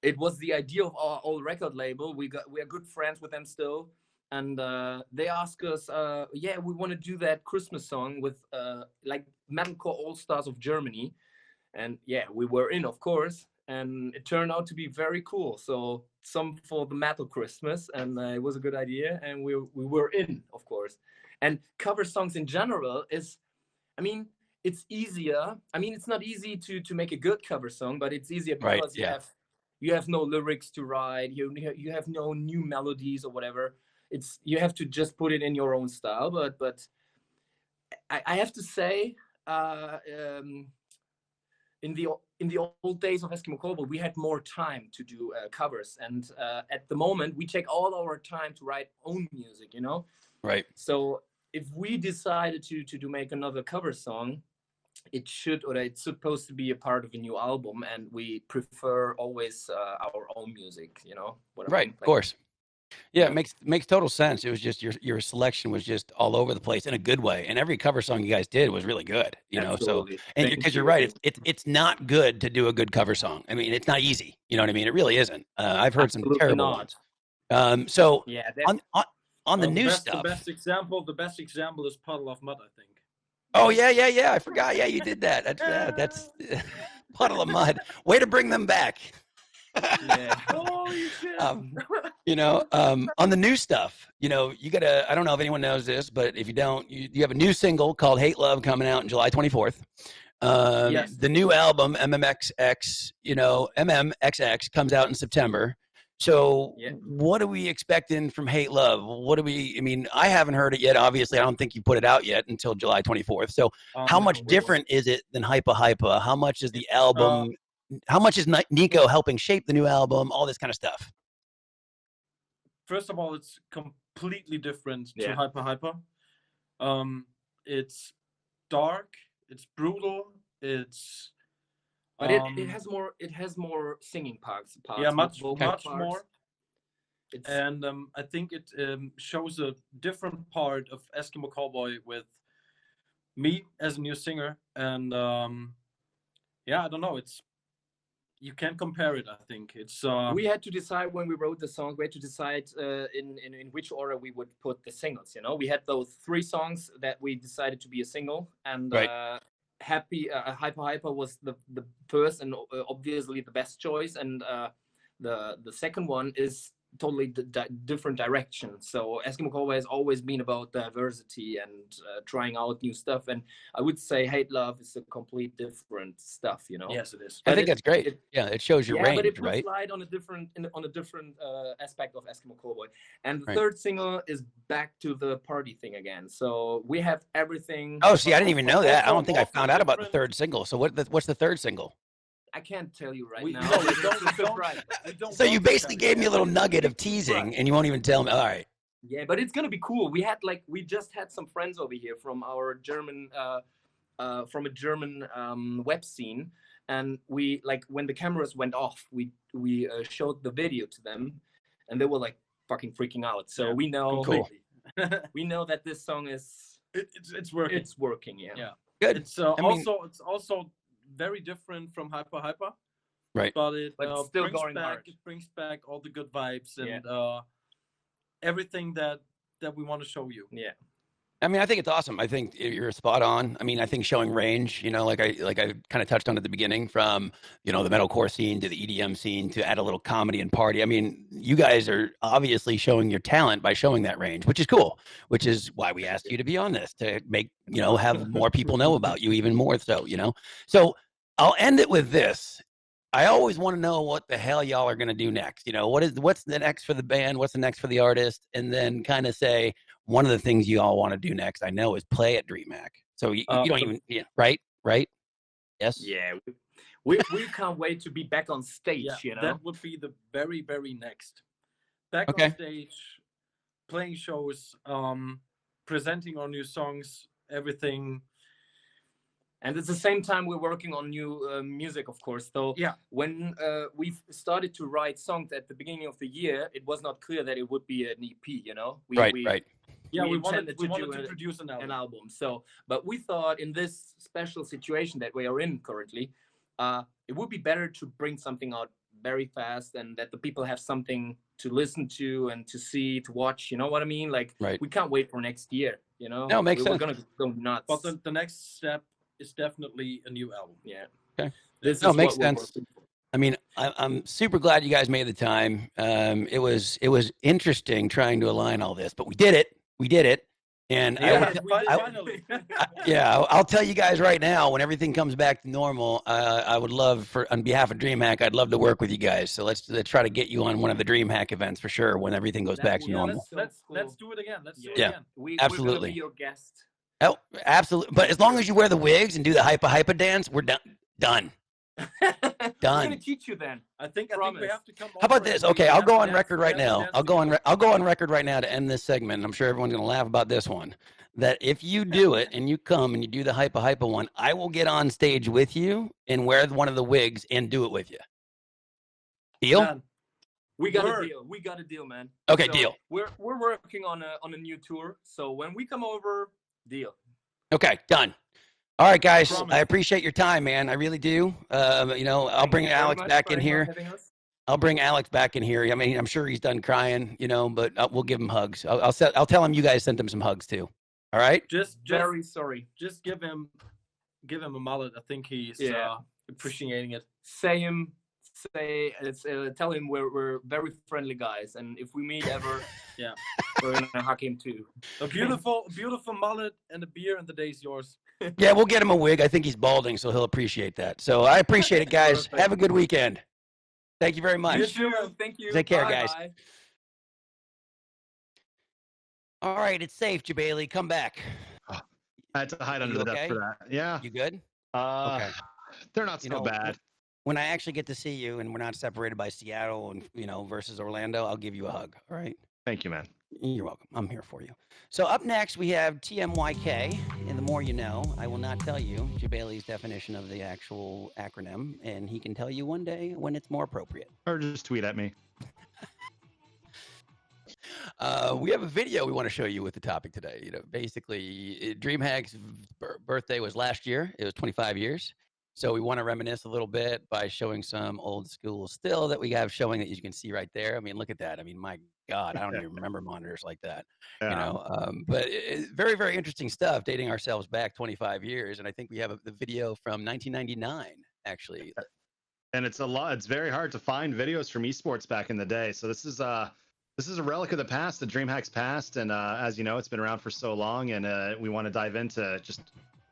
Speaker 6: it was the idea of our old record label. We are good friends with them still, and they asked us, we want to do that Christmas song with like Metalcore All Stars of Germany, and yeah, we were in, of course, and it turned out to be very cool. So some for the metal Christmas, and it was a good idea, and we were in, of course. And cover songs in general is, I mean, it's easier. I mean, it's not easy to make a good cover song, but it's easier because you have no lyrics to write. You have no new melodies or whatever. You have to just put it in your own style. But I have to say, in the old days of Eskimo Callboy, we had more time to do covers, and at the moment we take all our time to write own music, you know.
Speaker 1: Right.
Speaker 6: So if we decided to make another cover song, it's supposed to be a part of a new album, and we prefer always our own music, you know.
Speaker 1: Right, of course. Yeah, it makes total sense. It was just your selection was just all over the place in a good way, and every cover song you guys did was really good. You know,
Speaker 6: Absolutely.
Speaker 1: so and because you're right, it's not good to do a good cover song. I mean, it's not easy. You know what I mean? It really isn't. I've heard some terrible ones. So
Speaker 6: yeah,
Speaker 1: on the new stuff,
Speaker 7: the best example is Puddle of Mud, I think.
Speaker 1: Oh yeah. I forgot. Yeah, you did that. That's Puddle of Mud. Way to bring them back.
Speaker 6: Yeah.
Speaker 7: Holy shit.
Speaker 1: You know, on the new stuff, you know, you gotta, I don't know if anyone knows this, but if you don't, you have a new single called Hate Love coming out on July 24th.
Speaker 6: Yes.
Speaker 1: The new album, MMXX, you know, MMXX comes out in September. So what are we expecting from Hate Love? I mean, I haven't heard it yet. Obviously, I don't think you put it out yet until July 24th. So how much different is it than Hypa Hypa? How much is the album? How much is Nico helping shape the new album? All this kind of stuff.
Speaker 7: First of all, it's completely different to Hypa Hypa. It's dark, it's brutal, it's
Speaker 6: but it has more singing parts.
Speaker 7: Yeah, much
Speaker 6: parts.
Speaker 7: more. And I think it shows a different part of Eskimo Callboy with me as a new singer, and I don't know. You can't compare it. I think it's.
Speaker 6: We had to decide when we wrote the song. We had to decide in which order we would put the singles. You know, we had those 3 songs that we decided to be a single, and Hypa Hypa was the first and obviously the best choice, and the second one is totally different direction. So Eskimo Callboy has always been about diversity and trying out new stuff, and I would say Hate Love is a complete different stuff, you know.
Speaker 7: Yes, it is.
Speaker 1: I think that's great. It shows your range,
Speaker 6: but it puts
Speaker 1: right?
Speaker 6: light on a different aspect of Eskimo Callboy. And the third single is back to the party thing again. So we have everything.
Speaker 1: Oh, see, I didn't even know that. I don't think I found out about the third single. So what's the third single?
Speaker 6: I can't tell you right now.
Speaker 7: No, we don't
Speaker 1: So you basically gave me a little nugget of teasing, and you won't even tell me. All right.
Speaker 6: Yeah, but it's gonna be cool. We just had some friends over here from our German, from a German web scene, and we when the cameras went off, we showed the video to them, and they were like fucking freaking out. So we know, we know that this song is
Speaker 7: it's working.
Speaker 6: It's working. Yeah.
Speaker 1: Good.
Speaker 7: It's also very different from Hypa Hypa,
Speaker 1: right?
Speaker 7: But it
Speaker 6: still going hard.
Speaker 7: It brings back all the good vibes and everything that we want to show you.
Speaker 6: Yeah.
Speaker 1: I mean, I think it's awesome. I think you're spot on. I mean, I think showing range, you know, like I kind of touched on at the beginning, from, you know, the metalcore scene to the EDM scene to add a little comedy and party. I mean, you guys are obviously showing your talent by showing that range, which is cool, which is why we asked you to be on this, to make, you know, have more people know about you even more so, you know. So I'll end it with this. I always want to know what the hell y'all are going to do next. You know, what's the next for the band? What's the next for the artist? And then kind of say, one of the things you all want to do next, I know, is play at DreamHack. So you don't even, right? Yes.
Speaker 6: Yeah. We can't wait to be back on stage, you know?
Speaker 7: That would be the very, very next. Back on stage, playing shows, presenting our new songs, everything.
Speaker 6: And at the same time, we're working on new music, of course. So when we started to write songs at the beginning of the year, it was not clear that it would be an EP, you know?
Speaker 1: Right.
Speaker 7: Yeah, we wanted to produce an
Speaker 6: album. So, but we thought in this special situation that we are in currently, it would be better to bring something out very fast, and that the people have something to listen to and to see, to watch. You know what I mean? Like, we can't wait for next year. You know?
Speaker 1: No, makes sense.
Speaker 6: We're gonna go nuts.
Speaker 7: But the next step is definitely a new album.
Speaker 6: Yeah.
Speaker 1: Okay.
Speaker 6: This
Speaker 1: makes sense. I mean, I'm super glad you guys made the time. It was interesting trying to align all this, but we did it. And
Speaker 7: finally.
Speaker 1: I'll tell you guys right now, when everything comes back to normal, I would love, on behalf of DreamHack, I'd love to work with you guys. So let's try to get you on one of the DreamHack events for sure when everything goes back to normal.
Speaker 7: Let's do it again. Let's do it again.
Speaker 1: Absolutely.
Speaker 6: We're gonna be your guest.
Speaker 1: Oh, absolutely. But as long as you wear the wigs and do the Hypa Hypa dance, we're done.
Speaker 6: We're
Speaker 1: Done.
Speaker 6: gonna teach you then.
Speaker 7: I think we
Speaker 6: Promise.
Speaker 7: have to come.
Speaker 1: How about
Speaker 7: over
Speaker 1: this?
Speaker 7: and
Speaker 1: Okay,
Speaker 7: we
Speaker 1: I'll
Speaker 7: have
Speaker 1: go
Speaker 7: to
Speaker 1: on
Speaker 7: dance-
Speaker 1: record
Speaker 7: we
Speaker 1: right
Speaker 7: have to
Speaker 1: now.
Speaker 7: dance
Speaker 1: I'll go on.
Speaker 7: together.
Speaker 1: I'll go on record right now to end this segment. I'm sure everyone's gonna laugh about this one. That if you do it and you come and you do the Hypa Hypa one, I will get on stage with you and wear one of the wigs and do it with you. Deal?
Speaker 7: Man,
Speaker 6: We got
Speaker 7: Word.
Speaker 6: a deal. We got a deal, man.
Speaker 1: Okay,
Speaker 6: So
Speaker 1: deal.
Speaker 6: We're working on a new tour. So when we come over, deal.
Speaker 1: Okay, done. All right, guys.
Speaker 7: Promise.
Speaker 1: I appreciate your time, man. I really do. You know, I'll
Speaker 6: Thank
Speaker 1: bring
Speaker 6: you very
Speaker 1: Alex
Speaker 6: much
Speaker 1: back
Speaker 6: for
Speaker 1: in here.
Speaker 6: having us.
Speaker 1: I'll bring Alex back in here. I mean, I'm sure he's done crying, you know, but we'll give him hugs. I'll tell him you guys sent him some hugs too. All right.
Speaker 7: just
Speaker 6: Very sorry.
Speaker 7: just give him a mullet. I think he's
Speaker 6: Yeah.
Speaker 7: appreciating it.
Speaker 6: Tell him we're very friendly guys, and if we meet ever,
Speaker 7: Yeah.
Speaker 6: we're gonna hug him too.
Speaker 7: A beautiful mullet and a beer, and the day's yours.
Speaker 1: Yeah, we'll get him a wig. I think he's balding, so he'll appreciate that. So I appreciate it, guys.
Speaker 7: Perfect.
Speaker 1: Have a good weekend. Thank you very
Speaker 6: You
Speaker 1: much.
Speaker 6: too. Thank you.
Speaker 1: Take care,
Speaker 6: Bye,
Speaker 1: guys.
Speaker 6: bye.
Speaker 1: All right, it's safe, Jebailey. Come back.
Speaker 2: I had to hide
Speaker 1: Are
Speaker 2: under
Speaker 1: you
Speaker 2: the
Speaker 1: okay?
Speaker 2: desk for that. Yeah.
Speaker 1: You good?
Speaker 2: Okay. They're not
Speaker 1: You
Speaker 2: so
Speaker 1: know,
Speaker 2: bad.
Speaker 1: When I actually get to see you and we're not separated by Seattle and versus Orlando, I'll give you a hug. All right.
Speaker 2: Thank you, man.
Speaker 1: You're welcome. I'm here for you. So up next we have TMYK, and the more you know. I will not tell you Jebailey's definition of the actual acronym, and he can tell you one day when it's more appropriate.
Speaker 2: Or just tweet at me.
Speaker 1: We have a video we want to show you with the topic today. You know, basically, DreamHack's birthday was last year. It was 25 years. So we want to reminisce a little bit by showing some old school still that we have showing that you can see right there. I mean, look at that. I mean, my God, I don't even remember monitors like that.
Speaker 2: Yeah.
Speaker 1: You know, but very, very interesting stuff dating ourselves back 25 years. And I think we have the video from 1999, actually.
Speaker 2: And it's it's very hard to find videos from esports back in the day. So this is a relic of the past, the DreamHack's past. And as you know, it's been around for so long, and we want to dive into just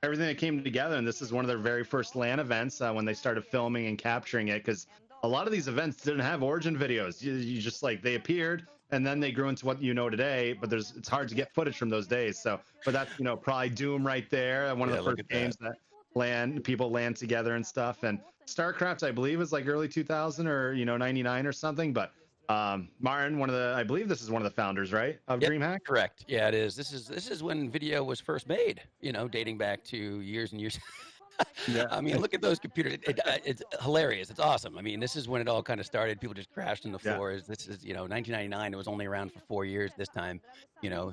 Speaker 2: everything that came together. And this is one of their very first LAN events when they started filming and capturing it, because a lot of these events didn't have origin videos. You just they appeared and then they grew into what you know today, but it's hard to get footage from those days. So, but that's probably Doom right there, one of the first games that people LAN together and stuff. And StarCraft, I believe, is like early 2000 or 99 or something. But Martin, I believe this is one of the founders, right, of DreamHack?
Speaker 1: Correct. Yeah, it is. This is when video was first made, dating back to years and years.
Speaker 2: Yeah.
Speaker 1: I mean, look at those computers. It's hilarious. It's awesome. I mean, this is when it all kind of started. People just crashed on the floors. Yeah. This is, 1999. It was only around for 4 years this time,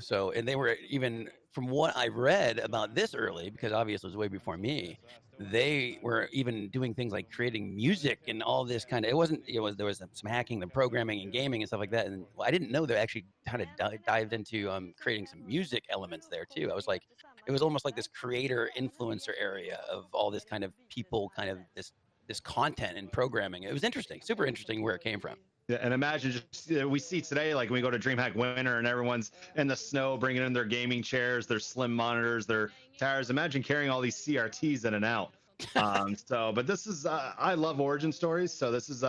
Speaker 1: so, and they were, even from what I read about this early, because obviously it was way before me, they were even doing things like creating music and all this kind of, there was some hacking, the programming and gaming and stuff like that. And I didn't know they actually kind of dived into creating some music elements there too. I was like, it was almost like this creator influencer area of all this kind of people, kind of this content and programming. It was interesting, super interesting where it came from.
Speaker 2: Yeah, and imagine just we see today, like we go to DreamHack Winter and everyone's in the snow bringing in their gaming chairs, their slim monitors, their towers. Imagine carrying all these CRTs in and out. But this is I love origin stories, so this is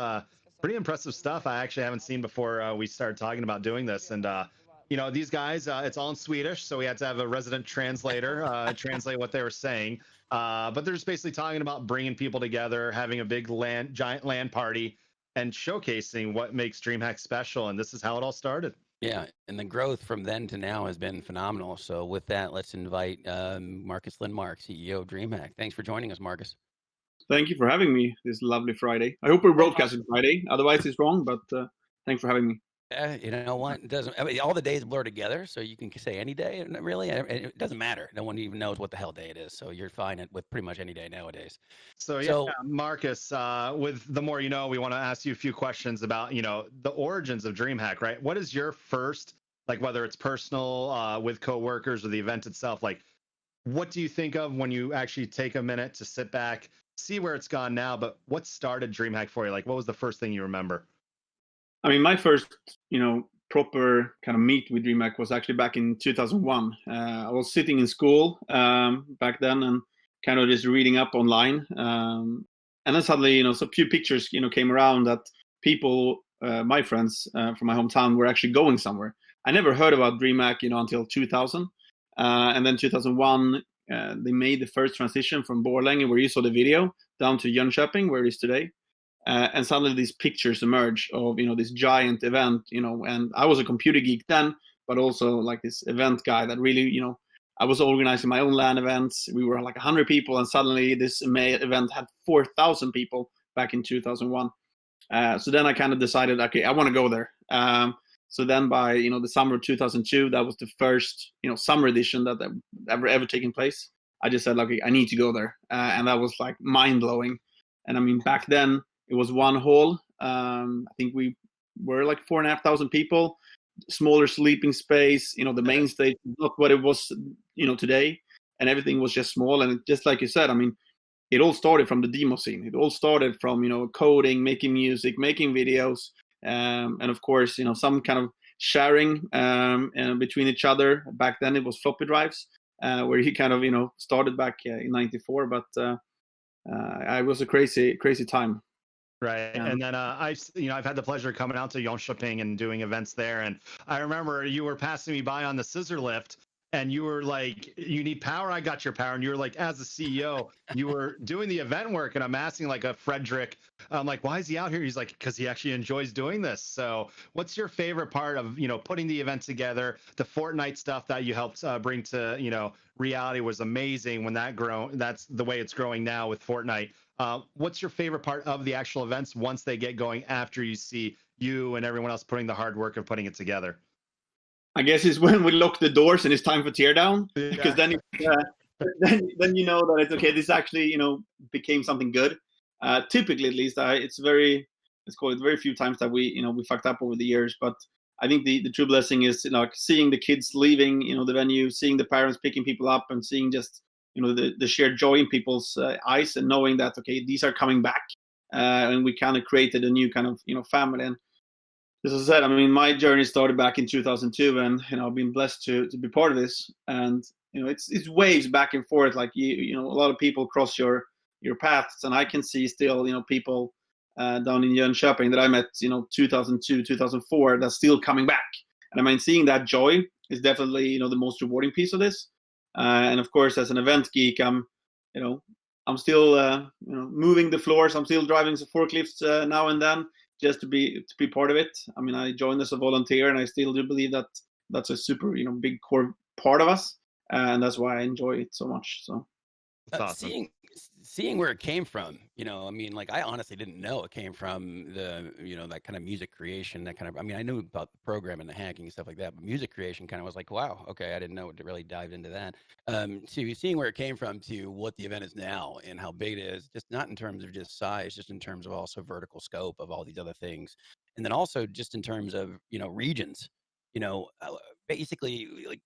Speaker 2: pretty impressive stuff. I actually haven't seen before we started talking about doing this. And these guys, it's all in Swedish, so we had to have a resident translator translate what they were saying. But they're just basically talking about bringing people together, having a big giant LAN party, and showcasing what makes DreamHack special. And this is how it all started.
Speaker 1: Yeah, and the growth from then to now has been phenomenal. So with that, let's invite Marcus Lindmark, CEO of DreamHack. Thanks for joining us, Marcus.
Speaker 8: Thank you for having me this lovely Friday. I hope we're broadcasting Friday, otherwise it's wrong, but thanks for having me.
Speaker 1: You know what? It doesn't. I mean, all the days blur together, so you can say any day. Really, it doesn't matter. No one even knows what the hell day it is, so you're fine with pretty much any day nowadays.
Speaker 2: So Marcus, with the more you know, we want to ask you a few questions about the origins of DreamHack. Right? What is your first, like, whether it's personal with coworkers or the event itself? Like, what do you think of when you actually take a minute to sit back, see where it's gone now? But what started DreamHack for you? Like, what was the first thing you remember?
Speaker 8: I mean, my first, proper kind of meet with DreamHack was actually back in 2001. I was sitting in school back then and kind of just reading up online. And then suddenly, so few pictures, came around that people, my friends from my hometown, were actually going somewhere. I never heard about DreamHack, until 2000. And then 2001, they made the first transition from Borlänge, where you saw the video, down to Jönköping, where it is today. And suddenly these pictures emerge of, this giant event, and I was a computer geek then, but also like this event guy that really, I was organizing my own LAN events. We were like 100 people, and suddenly this event had 4,000 people back in 2001. So then I kind of decided, okay, I want to go there. So then by, the summer of 2002, that was the first, summer edition that ever taken place. I just said, okay, I need to go there. And that was like mind blowing. And I mean, back then it was one hall. I think we were like 4,500 people, smaller sleeping space, the main stage, not what it was, today. And everything was just small. And just like you said, I mean, it all started from the demo scene. It all started from, coding, making music, making videos. And of course, some kind of sharing between each other. Back then it was floppy drives, where he kind of, started back in '94. But it was a crazy time.
Speaker 2: Right. And then I've had the pleasure of coming out to Jönköping and doing events there. And I remember you were passing me by on the scissor lift, and you were like, you need power? I got your power. And you were like, as the CEO, you were doing the event work. And I'm asking like a Frederick, I'm like, why is he out here? He's like, because he actually enjoys doing this. So what's your favorite part of, putting the event together? The Fortnite stuff that you helped bring to, reality was amazing when that's the way it's growing now with Fortnite. What's your favorite part of the actual events once they get going, after you see you and everyone else putting the hard work of putting it together?
Speaker 8: I guess it's when we lock the doors and it's time for teardown, because then then you know that it's okay. This actually became something good. Typically, at least, let's call it very few times that we fucked up over the years. But I think the true blessing is like seeing the kids leaving the venue, seeing the parents picking people up, and seeing just the shared joy in people's eyes, and knowing that okay, these are coming back, and we kind of created a new kind of family. And as I said, I mean, my journey started back in 2002, and I've been blessed to be part of this. And it's waves back and forth. Like a lot of people cross your paths, and I can see still people down in Jönköping that I met 2002, 2004 that's still coming back. And I mean, seeing that joy is definitely the most rewarding piece of this. And of course, as an event geek, I'm still moving the floors. I'm still driving the forklifts now and then, just to be part of it. I mean, I joined as a volunteer, and I still do believe that that's a super big core part of us, and that's why I enjoy it so much. So
Speaker 2: awesome.
Speaker 1: Seeing where it came from, I mean, like, I honestly didn't know it came from the that kind of music creation, that kind of, I mean, I knew about the program and the hacking and stuff like that, but music creation kind of was like, wow, okay, I didn't know it really dived into that. So seeing where it came from to what the event is now and how big it is, just not in terms of just size, just in terms of also vertical scope of all these other things, and then also just in terms of regions, basically, like,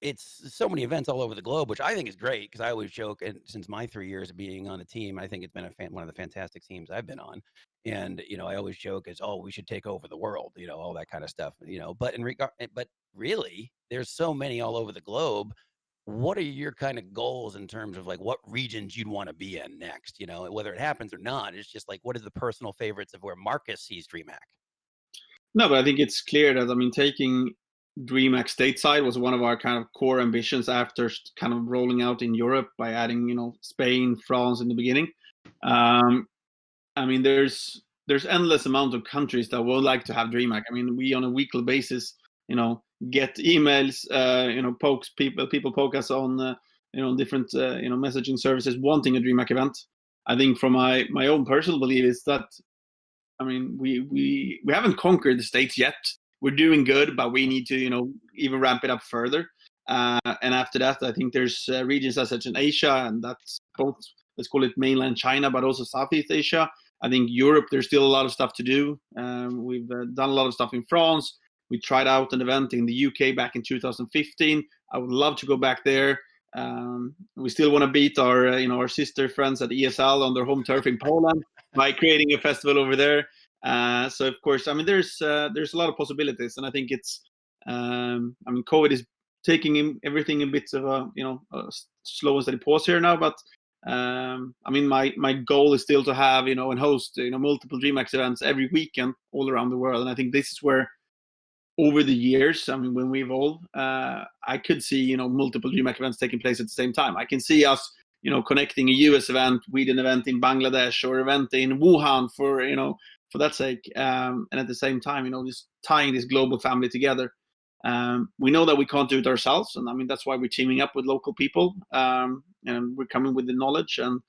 Speaker 1: it's so many events all over the globe, which I think is great, because I always joke, and since my 3 years of being on the team, I think it's been one of the fantastic teams I've been on. And I always joke as, oh, we should take over the world, all that kind of stuff, But but really, there's so many all over the globe. What are your kind of goals in terms of like what regions you'd want to be in next? Whether it happens or not, it's just like, what are the personal favorites of where Marcus sees DreamHack?
Speaker 8: No, but I think it's clear that, I mean, taking DreamHack stateside was one of our kind of core ambitions after kind of rolling out in Europe by adding, Spain, France in the beginning. I mean, there's endless amount of countries that would like to have DreamHack. I mean, we on a weekly basis, get emails, people poke us on, different, messaging services wanting a DreamHack event. I think from my own personal belief is that, I mean, we haven't conquered the States yet. We're doing good, but we need to, even ramp it up further. And after that, I think there's regions such as in Asia, and that's both, let's call it mainland China, but also Southeast Asia. I think Europe, there's still a lot of stuff to do. We've done a lot of stuff in France. We tried out an event in the UK back in 2015. I would love to go back there. We still want to beat our, our sister friends at ESL on their home turf in Poland by creating a festival over there. So of course, I mean, there's a lot of possibilities, and I think it's, I mean, COVID is taking everything a bit of a, a slow and steady pause here now. But I mean, my goal is still to have, and host, multiple DreamHack events every weekend all around the world. And I think this is where over the years, I mean, when we evolve, I could see, multiple DreamHack events taking place at the same time. I can see us, connecting a US event with an event in Bangladesh or event in Wuhan for that sake. And at the same time, just tying this global family together. We know that we can't do it ourselves. And I mean, that's why we're teaming up with local people. And we're coming with the knowledge, and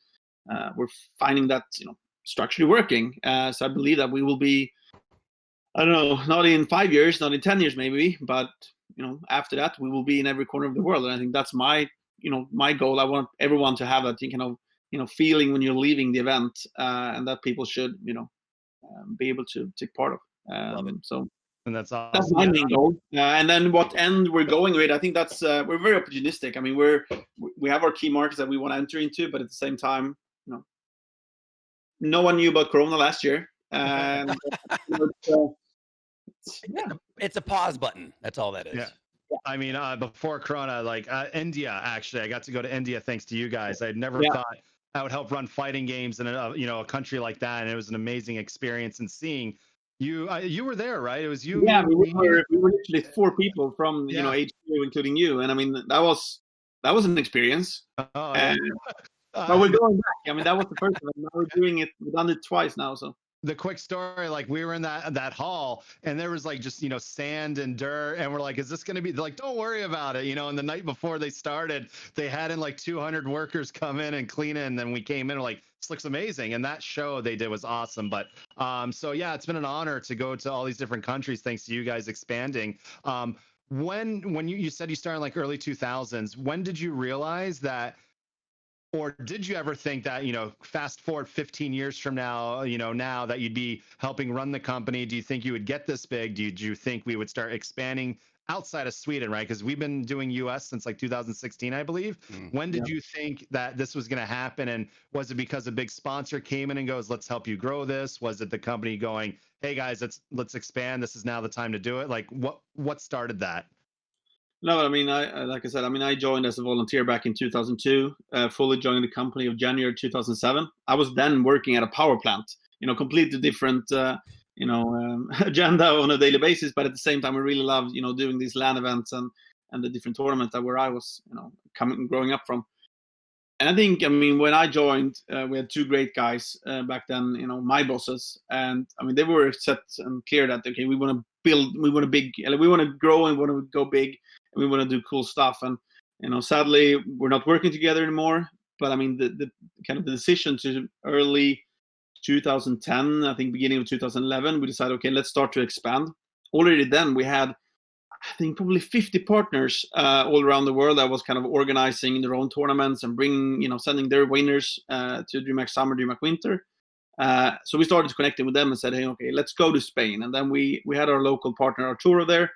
Speaker 8: we're finding that, structurally working. So I believe that we will be, I don't know, not in 5 years, not in 10 years maybe, but after that we will be in every corner of the world. And I think that's my goal. I want everyone to have that feeling when you're leaving the event, and that people should be able to take part of. So
Speaker 2: And that's awesome.
Speaker 8: that's my main goal. And then what end we're going with, I think that's we're very opportunistic. I mean, we have our key markets that we want to enter into, but at the same time, no one knew about Corona last year. And
Speaker 1: It's a pause button. That's all that is.
Speaker 2: Yeah. I mean, before Corona, like India, actually, I got to go to India thanks to you guys. I'd never thought I would help run fighting games in a country like that, and it was an amazing experience. And seeing you, you were there, right? It was you.
Speaker 8: Yeah, we were literally 4 people from HQ, including you, and I mean that was an experience.
Speaker 2: Oh, yeah.
Speaker 8: But we're going back. I mean, that was the first one. Now we're doing it. We've done it twice now, so.
Speaker 2: The quick story, like we were in that hall, and there was like just sand and dirt, and we're like, is this going to be, like, don't worry about it, and the night before they started, they had in like 200 workers come in and clean it, and then we came in, we're like, this looks amazing. And that show they did was awesome. But so yeah, it's been an honor to go to all these different countries thanks to you guys expanding. When you said you started in like early 2000s, when did you realize that, or did you ever think that, fast forward 15 years from now, now that you'd be helping run the company, do you think you would get this big? Do you think we would start expanding outside of Sweden, right? Because we've been doing US since like 2016, I believe. When did you think that this was going to happen? And was it because a big sponsor came in and goes, let's help you grow this? Was it the company going, hey guys, let's expand. This is now the time to do it. Like what started that?
Speaker 8: No, I mean, like I said, I joined as a volunteer back in 2002, fully joined the company of January 2007. I was then working at a power plant, completely different, agenda on a daily basis. But at the same time, I really loved, doing these LAN events and the different tournaments that where I was, growing up from. And I think, when I joined, we had 2 great guys back then, my bosses. And they were set and clear that, okay, we want to build, we want to grow and we want to go big. We want to do cool stuff, and sadly we're not working together anymore. But the kind of the decision to early 2010, I think beginning of 2011, we decided, okay, let's start to expand. Already then we had, I think, probably 50 partners all around the world that was kind of organizing their own tournaments and bringing, sending their winners to DreamHack Summer, DreamHack Winter. So we started connecting with them and said, hey, okay, let's go to Spain. And then we had our local partner Arturo there.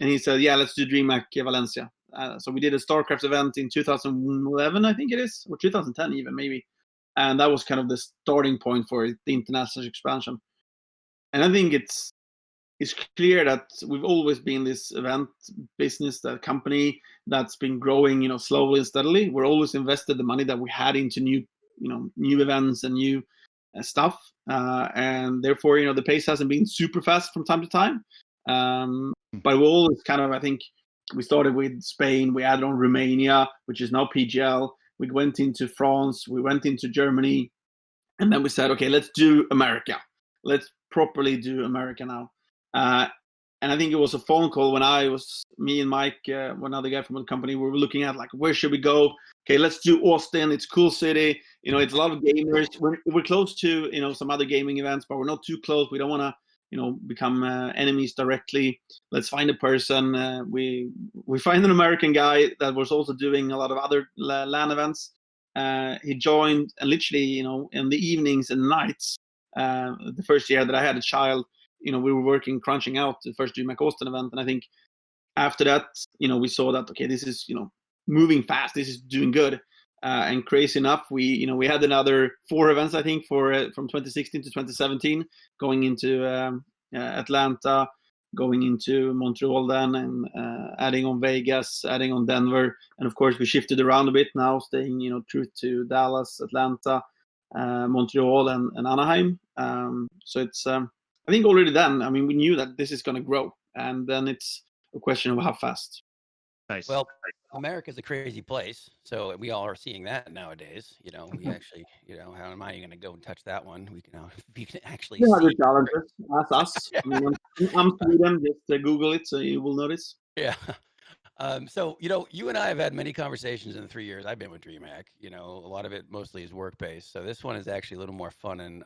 Speaker 8: And he said, yeah, let's do DreamHack Valencia. So we did a StarCraft event in 2011, I think it is, or 2010 even, maybe. And that was kind of the starting point for the international expansion. And I think it's clear that we've always been this event business, that company that's been growing, slowly and steadily. We're always invested the money that we had into new events and new stuff. And therefore, the pace hasn't been super fast from time to time. But we always kind of, I think, we started with Spain, we added on Romania, which is now PGL. We went into France, we went into Germany, and then we said, okay, let's do America. Let's properly do America now. And I think it was a phone call when me and Mike, one other guy from the company, we were looking at like, where should we go? Okay, let's do Austin. It's a cool city. It's a lot of gamers. We're close to, some other gaming events, but we're not too close. We don't want to, become enemies directly. Let's find a person. We find an American guy that was also doing a lot of other LAN events. He joined, and literally, in the evenings and nights, the first year that I had a child, we were crunching out the first DreamHack Austin event. And I think after that, we saw that, okay, this is, moving fast. This is doing good. And crazy enough, we had another 4 events, I think, from 2016 to 2017, going into Atlanta, going into Montreal then, and adding on Vegas, adding on Denver. And of course, we shifted around a bit now, staying, true to Dallas, Atlanta, Montreal, and Anaheim. So it's, I think already then, we knew that this is going to grow. and then it's a question of how fast.
Speaker 2: Nice.
Speaker 1: Well, America's a crazy place, so we all are seeing that nowadays. You know, we actually, you know, how am I going to go and touch that one? We can, you can actually
Speaker 8: Yeah, the
Speaker 1: see.
Speaker 8: challenges. That's us. I mean, I'm Sweden. Just Google it, so you will notice.
Speaker 1: Yeah. So, you know, you and I have had many conversations in the 3 years I've been with DreamHack. You know, a lot of it mostly is work-based. So this one is actually a little more fun, and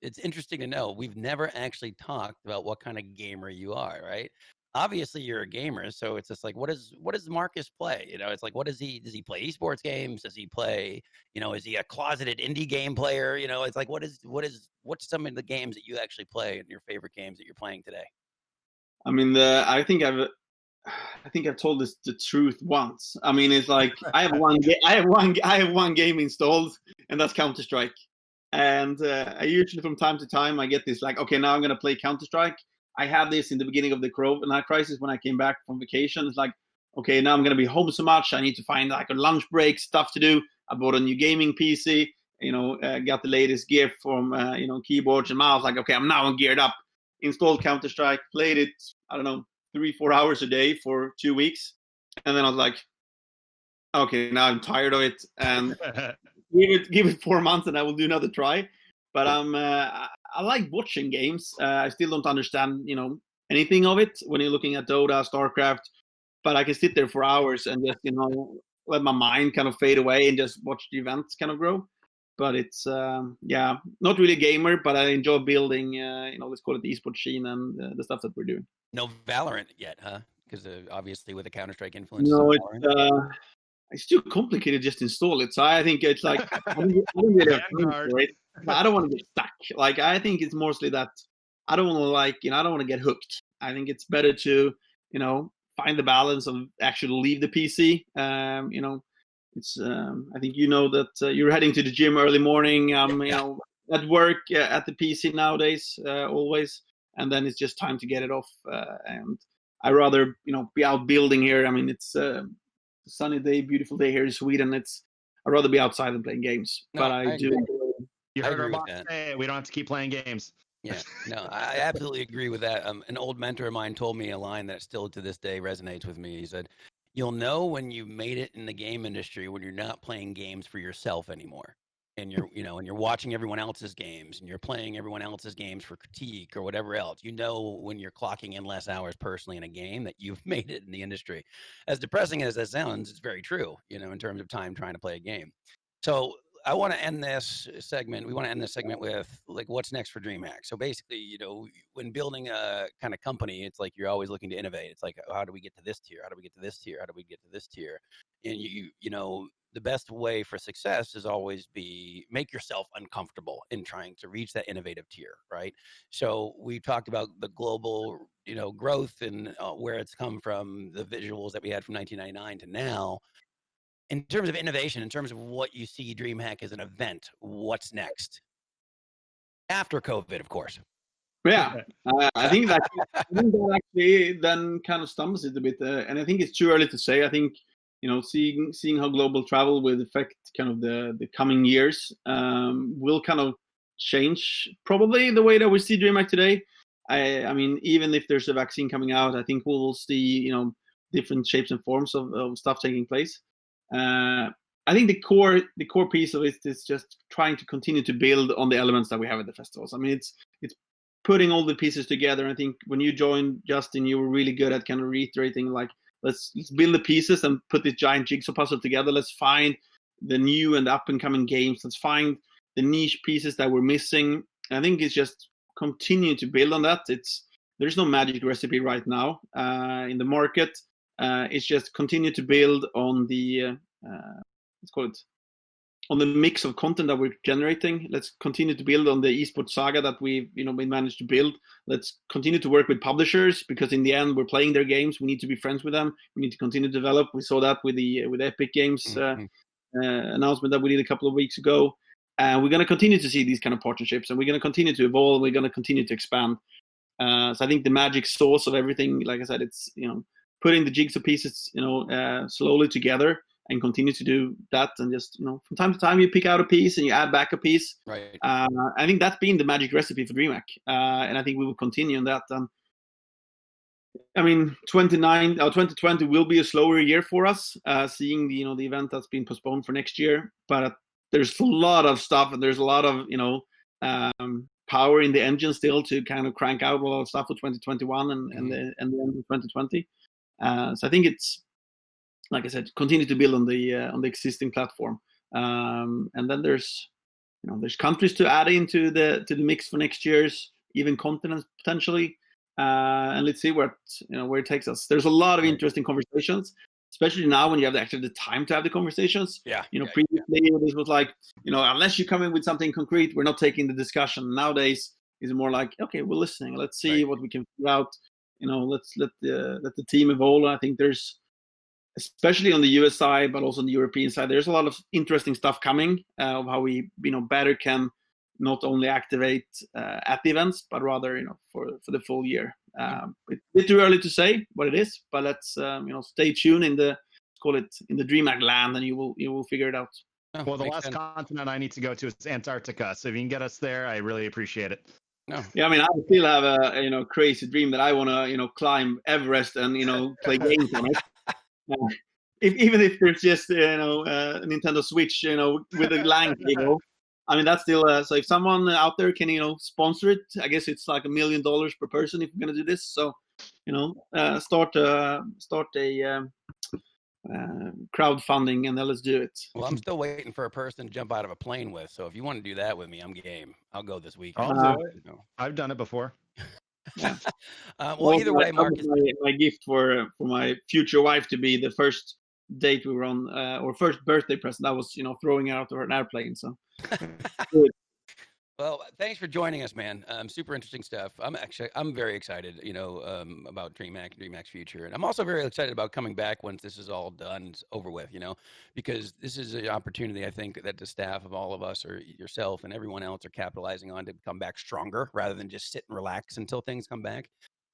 Speaker 1: it's interesting to know. We've never actually talked about what kind of gamer you are, right? Obviously, you're a gamer, so it's just like, what does Marcus play? You know, it's like, does he play esports games? Does he play, you know, is he a closeted indie game player? You know, it's like, what's some of the games that you actually play and your favorite games that you're playing today?
Speaker 8: I mean, I think I've told this the truth once. I mean, it's like I have one game installed, and that's Counter-Strike. And I usually, from time to time, I get this like, okay, now I'm gonna play Counter-Strike. I had this in the beginning of the Corona crisis when I came back from vacation. It's like, okay, now I'm gonna be home so much. I need to find like a lunch break stuff to do. I bought a new gaming PC. You know, got the latest gear from you know, keyboards and mouse. Like, okay, I'm geared up. Installed Counter-Strike, played it. I don't know, 3-4 hours a day for 2 weeks, and then I was like, okay, now I'm tired of it, and give it 4 months, and I will do another try. But I like watching games. I still don't understand, you know, anything of it when you're looking at Dota, StarCraft, but I can sit there for hours and just, you know, let my mind kind of fade away and just watch the events kind of grow. But it's yeah, not really a gamer, but I enjoy building, you know, let's call it the esports scene and the stuff that we're doing.
Speaker 1: No Valorant yet, huh? Because obviously with the Counter-Strike influence.
Speaker 8: No, it's too complicated just to install it. So I think it's like I don't really have time for it. I don't want to get stuck. Like, I think it's mostly that I don't want to, like, you know, I don't want to get hooked. I think it's better to, you know, find the balance of actually leave the PC. You know, it's I think you know that you're heading to the gym early morning. You know, at work at the PC nowadays always, and then it's just time to get it off. And I rather, you know, be out building here. I mean, it's a sunny day, beautiful day here in Sweden. I'd rather be outside and playing games.
Speaker 1: No,
Speaker 8: but I do.
Speaker 2: You heard our
Speaker 1: agree with
Speaker 2: boss say we don't have to keep playing games.
Speaker 1: Yeah, no, I absolutely agree with that. An old mentor of mine told me a line that still to this day resonates with me. He said, "You'll know when you made it in the game industry when you're not playing games for yourself anymore, and you're, you know, and you're watching everyone else's games, and you're playing everyone else's games for critique or whatever else. You know when you're clocking in less hours personally in a game that you've made it in the industry." As depressing as that sounds, it's very true. You know, in terms of time trying to play a game. So I want to end this segment. We want to end this segment with like, what's next for DreamHack? So basically, you know, when building a kind of company, it's like you're always looking to innovate. It's like, how do we get to this tier? How do we get to this tier? How do we get to this tier? And you know, the best way for success is always make yourself uncomfortable in trying to reach that innovative tier, right? So we talked about the global, you know, growth and where it's come from, the visuals that we had from 1999 to now. In terms of innovation, in terms of what you see DreamHack as an event, what's next? After COVID, of course.
Speaker 8: Yeah, I think that actually then kind of stumbles it a bit, and I think it's too early to say. I think, you know, seeing how global travel will affect kind of the coming years will kind of change probably the way that we see DreamHack today. I mean, even if there's a vaccine coming out, I think we'll see, you know, different shapes and forms of stuff taking place. I think the core piece of it is just trying to continue to build on the elements that we have at the festivals. I mean, it's putting all the pieces together. I think when you joined, Justin, you were really good at kind of reiterating, like, let's build the pieces and put this giant jigsaw puzzle together. Let's find the new and up and coming games. Let's find the niche pieces that we're missing. I think it's just continue to build on that. There's no magic recipe right now in the market. It's just continue to build on the let's call it, on the mix of content that we're generating. Let's continue to build on the esports saga that we managed to build. Let's continue to work with publishers, because in the end we're playing their games. We need to be friends with them. We need to continue to develop. We saw that with Epic Games announcement that we did a couple of weeks ago. We're going to continue to see these kind of partnerships, and we're going to continue to evolve. We're going to continue to expand. So I think the magic sauce of everything, like I said, it's, you know, putting the jigsaw pieces, you know, slowly together and continue to do that. And just, you know, from time to time you pick out a piece and you add back a piece.
Speaker 1: Right.
Speaker 8: I think that's been the magic recipe for DreamHack. And I think we will continue on that. I mean, 2020 will be a slower year for us, seeing the event that's been postponed for next year. But there's a lot of stuff, and there's a lot of power in the engine still to kind of crank out a lot of stuff for 2021 and the end of 2020. So I think it's, like I said, continue to build on the existing platform, and then there's countries to add into the mix for next year's, even continents potentially, and let's see where it takes us. There's a lot of interesting conversations, especially now when you have actually the time to have the conversations. Previously this was like, unless you come in with something concrete, we're not taking the discussion. Nowadays it's more like, okay, we're listening. Let's see what we can figure out. Let's let the team evolve. I think there's, especially on the US side, but also on the European side, there's a lot of interesting stuff coming of how we better can not only activate at the events, but rather for the full year. It's a bit too early to say what it is, but let's stay tuned in the DreamHack land, and you will figure it out.
Speaker 2: Well, the last continent I need to go to is Antarctica, so if you can get us there, I really appreciate it.
Speaker 1: No.
Speaker 8: Yeah, I mean, I still have a crazy dream that I want to climb Everest and play games on it. Even if there's just a Nintendo Switch with a LAN cable, I mean that's still so if someone out there can sponsor it, I guess it's like $1 million per person if we're gonna do this. So start a crowdfunding and then let's do it.
Speaker 1: Well, I'm still waiting for a person to jump out of a plane with. So if you want to do that with me, I'm game. I'll go this week.
Speaker 2: I'll do it. I've done it before.
Speaker 8: Yeah.
Speaker 1: Well, either way, Marcus,
Speaker 8: my gift for my future wife to be the first date we were on, or first birthday present. I was throwing her out of an airplane. So.
Speaker 1: Well, thanks for joining us, man. Super interesting stuff. I'm very excited, about DreamHack's future, and I'm also very excited about coming back once this is all done, over with, because this is an opportunity I think that the staff of all of us, or yourself and everyone else, are capitalizing on to come back stronger rather than just sit and relax until things come back.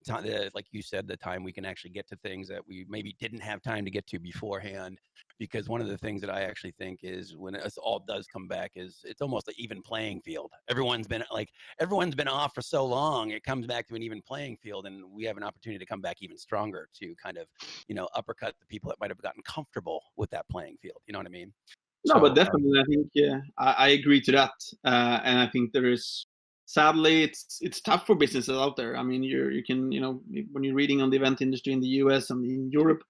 Speaker 1: Like you said, the time we can actually get to things that we maybe didn't have time to get to beforehand. Because one of the things that I actually think is when it all does come back is it's almost an even playing field. Everyone's been off for so long. It comes back to an even playing field, and we have an opportunity to come back even stronger to kind of, uppercut the people that might have gotten comfortable with that playing field. You know what I mean?
Speaker 8: No, but definitely, I think I agree to that, and I think there is. Sadly, it's tough for businesses out there. I mean, you can when you're reading on the event industry in the US and in Europe,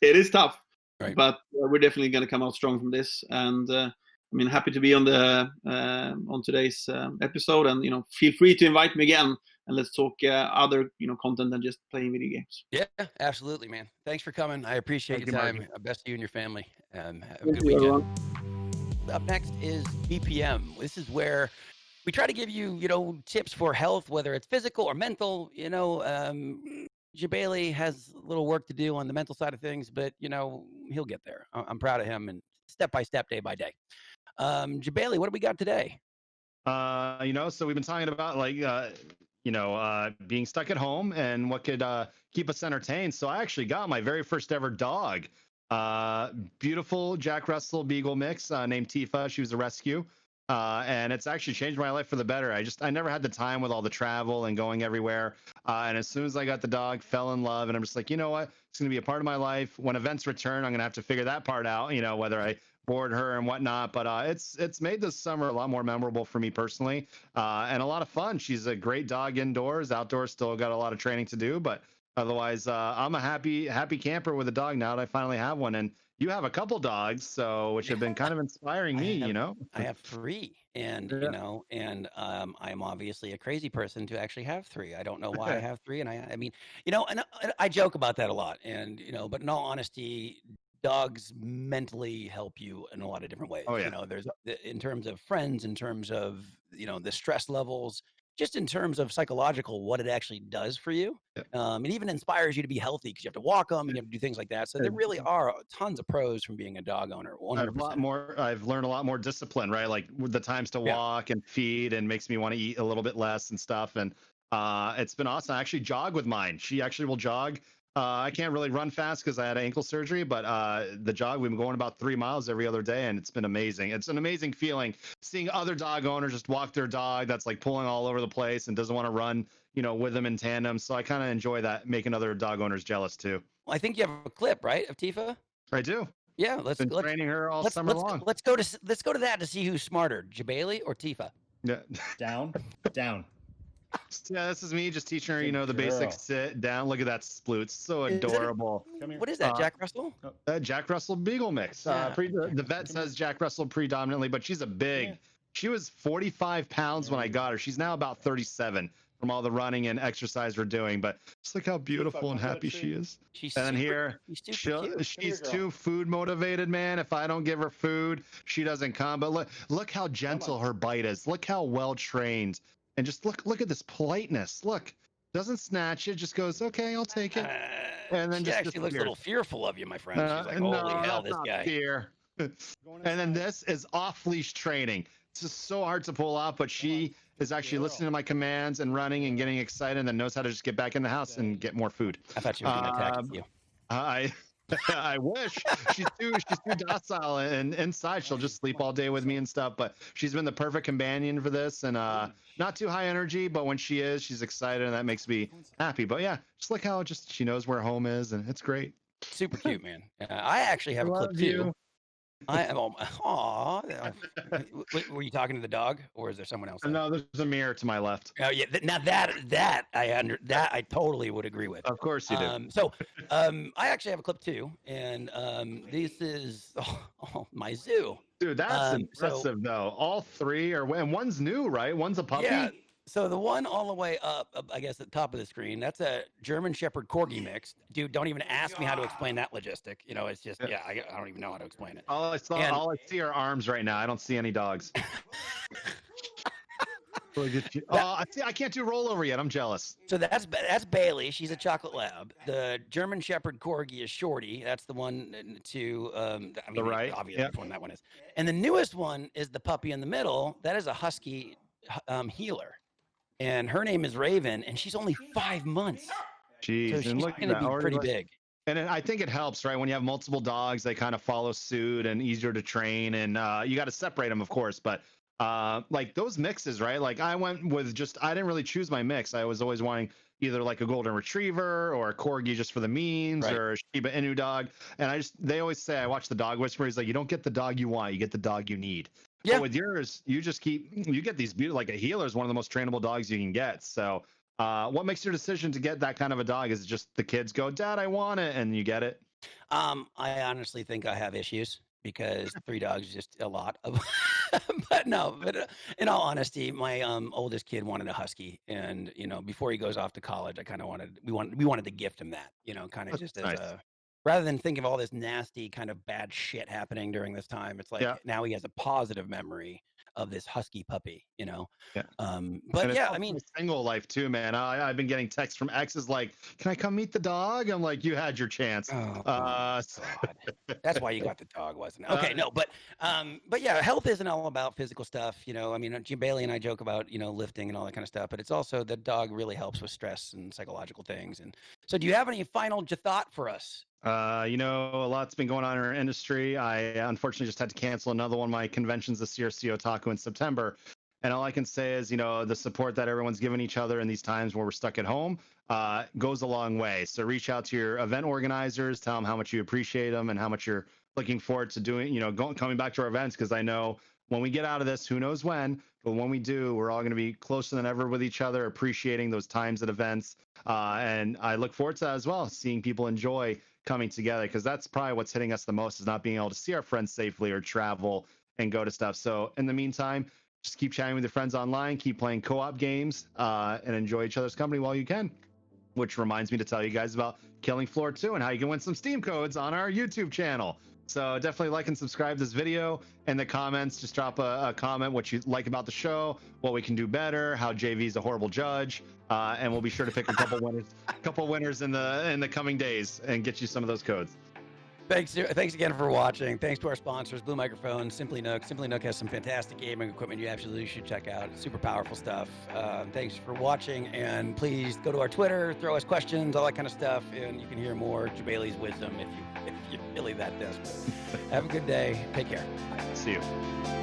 Speaker 8: it is tough. Right. But we're definitely going to come out strong from this. And happy to be on today's episode. And feel free to invite me again, and let's talk other content than just playing video games.
Speaker 1: Yeah, absolutely, man. Thanks for coming. I appreciate your time.
Speaker 2: Martin.
Speaker 1: Best to you and your family. Have a
Speaker 8: Thank
Speaker 1: good
Speaker 8: you,
Speaker 1: weekend.
Speaker 8: everyone.
Speaker 1: Up next is BPM. This is where we try to give you, tips for health, whether it's physical or mental. Jebailey has a little work to do on the mental side of things, but, he'll get there. I'm proud of him, and step by step, day by day. Jebailey, what do we got today?
Speaker 2: So we've been talking about being stuck at home and what could keep us entertained. So I actually got my very first ever dog, beautiful Jack Russell Beagle mix named Tifa. She was a rescue. And it's actually changed my life for the better. I never had the time with all the travel and going everywhere. And as soon as I got the dog, fell in love, and I'm just like, you know what? It's going to be a part of my life. When events return, I'm going to have to figure that part out, whether I board her and whatnot. But it's made this summer a lot more memorable for me personally, and a lot of fun. She's a great dog indoors. Outdoors, still got a lot of training to do, but otherwise, I'm a happy camper with a dog now that I finally have one. And you have a couple dogs, which have been kind of inspiring me,
Speaker 1: I have 3, and I'm obviously a crazy person to actually have 3. I don't know why I have 3, and and I joke about that a lot, and but in all honesty, dogs mentally help you in a lot of different ways.
Speaker 2: Oh, yeah.
Speaker 1: There's in terms of friends, in terms of the stress levels, just in terms of psychological, what it actually does for you. Yeah. It even inspires you to be healthy because you have to walk them and you have to do things like that. So there really are tons of pros from being a dog owner. 100%.
Speaker 2: I've learned a lot more discipline, right? Like with the times to walk and feed, and makes me want to eat a little bit less and stuff. And it's been awesome. I actually jog with mine. She actually will jog I can't really run fast because I had ankle surgery, but the jog, we've been going about 3 miles every other day, and it's been amazing. It's an amazing feeling seeing other dog owners just walk their dog that's like pulling all over the place and doesn't want to run, with them in tandem. So I kind of enjoy that, making other dog owners jealous too.
Speaker 1: Well, I think you have a clip, right, of Tifa?
Speaker 2: I do.
Speaker 1: Yeah,
Speaker 2: Let's training her all summer long.
Speaker 1: Let's go to that to see who's smarter, Jebailey or Tifa.
Speaker 2: Yeah.
Speaker 3: Down.
Speaker 2: Yeah, this is me just teaching her,
Speaker 3: Good
Speaker 2: the
Speaker 3: girl.
Speaker 2: basic sit down. Look at that sploot. So adorable.
Speaker 3: Come here.
Speaker 1: What is that, Jack Russell?
Speaker 2: Jack Russell Beagle mix.
Speaker 1: Yeah.
Speaker 2: The vet says Jack Russell predominantly, but she's she was 45 pounds when I got her. She's now about 37 from all the running and exercise we're doing. But just look how beautiful and happy she is.
Speaker 1: She's
Speaker 2: She's too food motivated, man. If I don't give her food, she doesn't come. But look how gentle her bite is. Look how well trained. And just look at this politeness. Look, doesn't snatch it, just goes, okay, I'll take it. And then
Speaker 1: she
Speaker 2: just
Speaker 1: actually looks a little fearful of you, my friend. She's like,
Speaker 2: no,
Speaker 1: holy hell,
Speaker 2: that's
Speaker 1: this
Speaker 2: not
Speaker 1: guy.
Speaker 2: fear. And then this is off-leash training. It's just so hard to pull off, but she is actually listening to my commands and running and getting excited, and then knows how to just get back in the house and get more food.
Speaker 1: I thought she was going to attack you.
Speaker 2: I wish. She's too docile, and inside she'll just sleep all day with me and stuff. But she's been the perfect companion for this, and not too high energy, but when she is, she's excited, and that makes me happy. But yeah, just look how she knows where home is, and it's great.
Speaker 1: Super cute, man. I actually have a clip too. I am. Were you talking to the dog, or is there someone else?
Speaker 2: No, there's a mirror to my left.
Speaker 1: Oh yeah. Now that I totally would agree with.
Speaker 2: Of course you do.
Speaker 1: I actually have a clip too, and this is my zoo.
Speaker 2: Dude, that's impressive though. All three and one's new, right? One's a puppy.
Speaker 1: Yeah. So the one all the way up, I guess, at the top of the screen, that's a German Shepherd Corgi mix. Dude, don't even ask me how to explain that logistic. It's just, I don't even know how to explain it.
Speaker 2: All I see are arms right now. I don't see any dogs. I can't do rollover yet. I'm jealous.
Speaker 1: So that's Bailey. She's a chocolate lab. The German Shepherd Corgi is Shorty. That's the one to
Speaker 2: the right.
Speaker 1: Obviously, which one that one is. And the newest one is the puppy in the middle. That is a husky healer. And her name is Raven, and she's only 5 months.
Speaker 2: Jeez,
Speaker 1: so she's going to be pretty big.
Speaker 2: And I think it helps, right? When you have multiple dogs, they kind of follow suit and easier to train. And you got to separate them, of course. But like those mixes, right? Like I went with I didn't really choose my mix. I was always wanting either like a golden retriever or a corgi just for the memes, right, or a Shiba Inu dog. And they always say, I watch the Dog Whisperer. He's like, you don't get the dog you want, you get the dog you need. Yeah. But with yours, you get these beautiful, like a healer is one of the most trainable dogs you can get. So what makes your decision to get that kind of a dog? Is it just the kids go, Dad, I want it, and you get it?
Speaker 1: I honestly think I have issues because 3 dogs is just a lot of, but in all honesty, my oldest kid wanted a husky, and before he goes off to college, we wanted to gift him that, kind of just as a, rather than think of all this nasty kind of bad shit happening during this time. It's like now he has a positive memory of this husky puppy, Yeah. But yeah, I mean,
Speaker 2: single life too, man. I've been getting texts from exes like, "Can I come meet the dog?" I'm like, "You had your chance."
Speaker 1: Oh, that's why you got the dog, wasn't it? Okay, no, but yeah, health isn't all about physical stuff, I mean, Jebailey and I joke about lifting and all that kind of stuff, but it's also the dog really helps with stress and psychological things. And so, do you have any final thought for us?
Speaker 2: A lot's been going on in our industry. I unfortunately just had to cancel another one of my conventions this year, CO Taku, in September. And all I can say is, the support that everyone's giving each other in these times where we're stuck at home goes a long way. So reach out to your event organizers, tell them how much you appreciate them and how much you're looking forward to doing, coming back to our events. Because I know when we get out of this, who knows when, but when we do, we're all going to be closer than ever with each other, appreciating those times at events. And I look forward to that as well, seeing people enjoy coming together, because that's probably what's hitting us the most, is not being able to see our friends safely or travel and go to stuff. So in the meantime, just keep chatting with your friends online, keep playing co-op games, and enjoy each other's company while you can. Which reminds me to tell you guys about Killing Floor 2 and how you can win some Steam codes on our YouTube channel. So definitely like and subscribe to this video. In the comments, just drop a comment what you like about the show, what we can do better, how JV's a horrible judge, and we'll be sure to pick a couple winners in the coming days and get you some of those codes.
Speaker 1: thanks again for watching. Thanks to our sponsors, Blue Microphone, Simply Nook. Simply Nook has some fantastic gaming equipment you absolutely should check out. It's super powerful stuff. Thanks for watching, and please go to our Twitter, throw us questions, all that kind of stuff, and you can hear more Jebailey's wisdom if you're really that desperate. Have a good day. Take care.
Speaker 2: See you.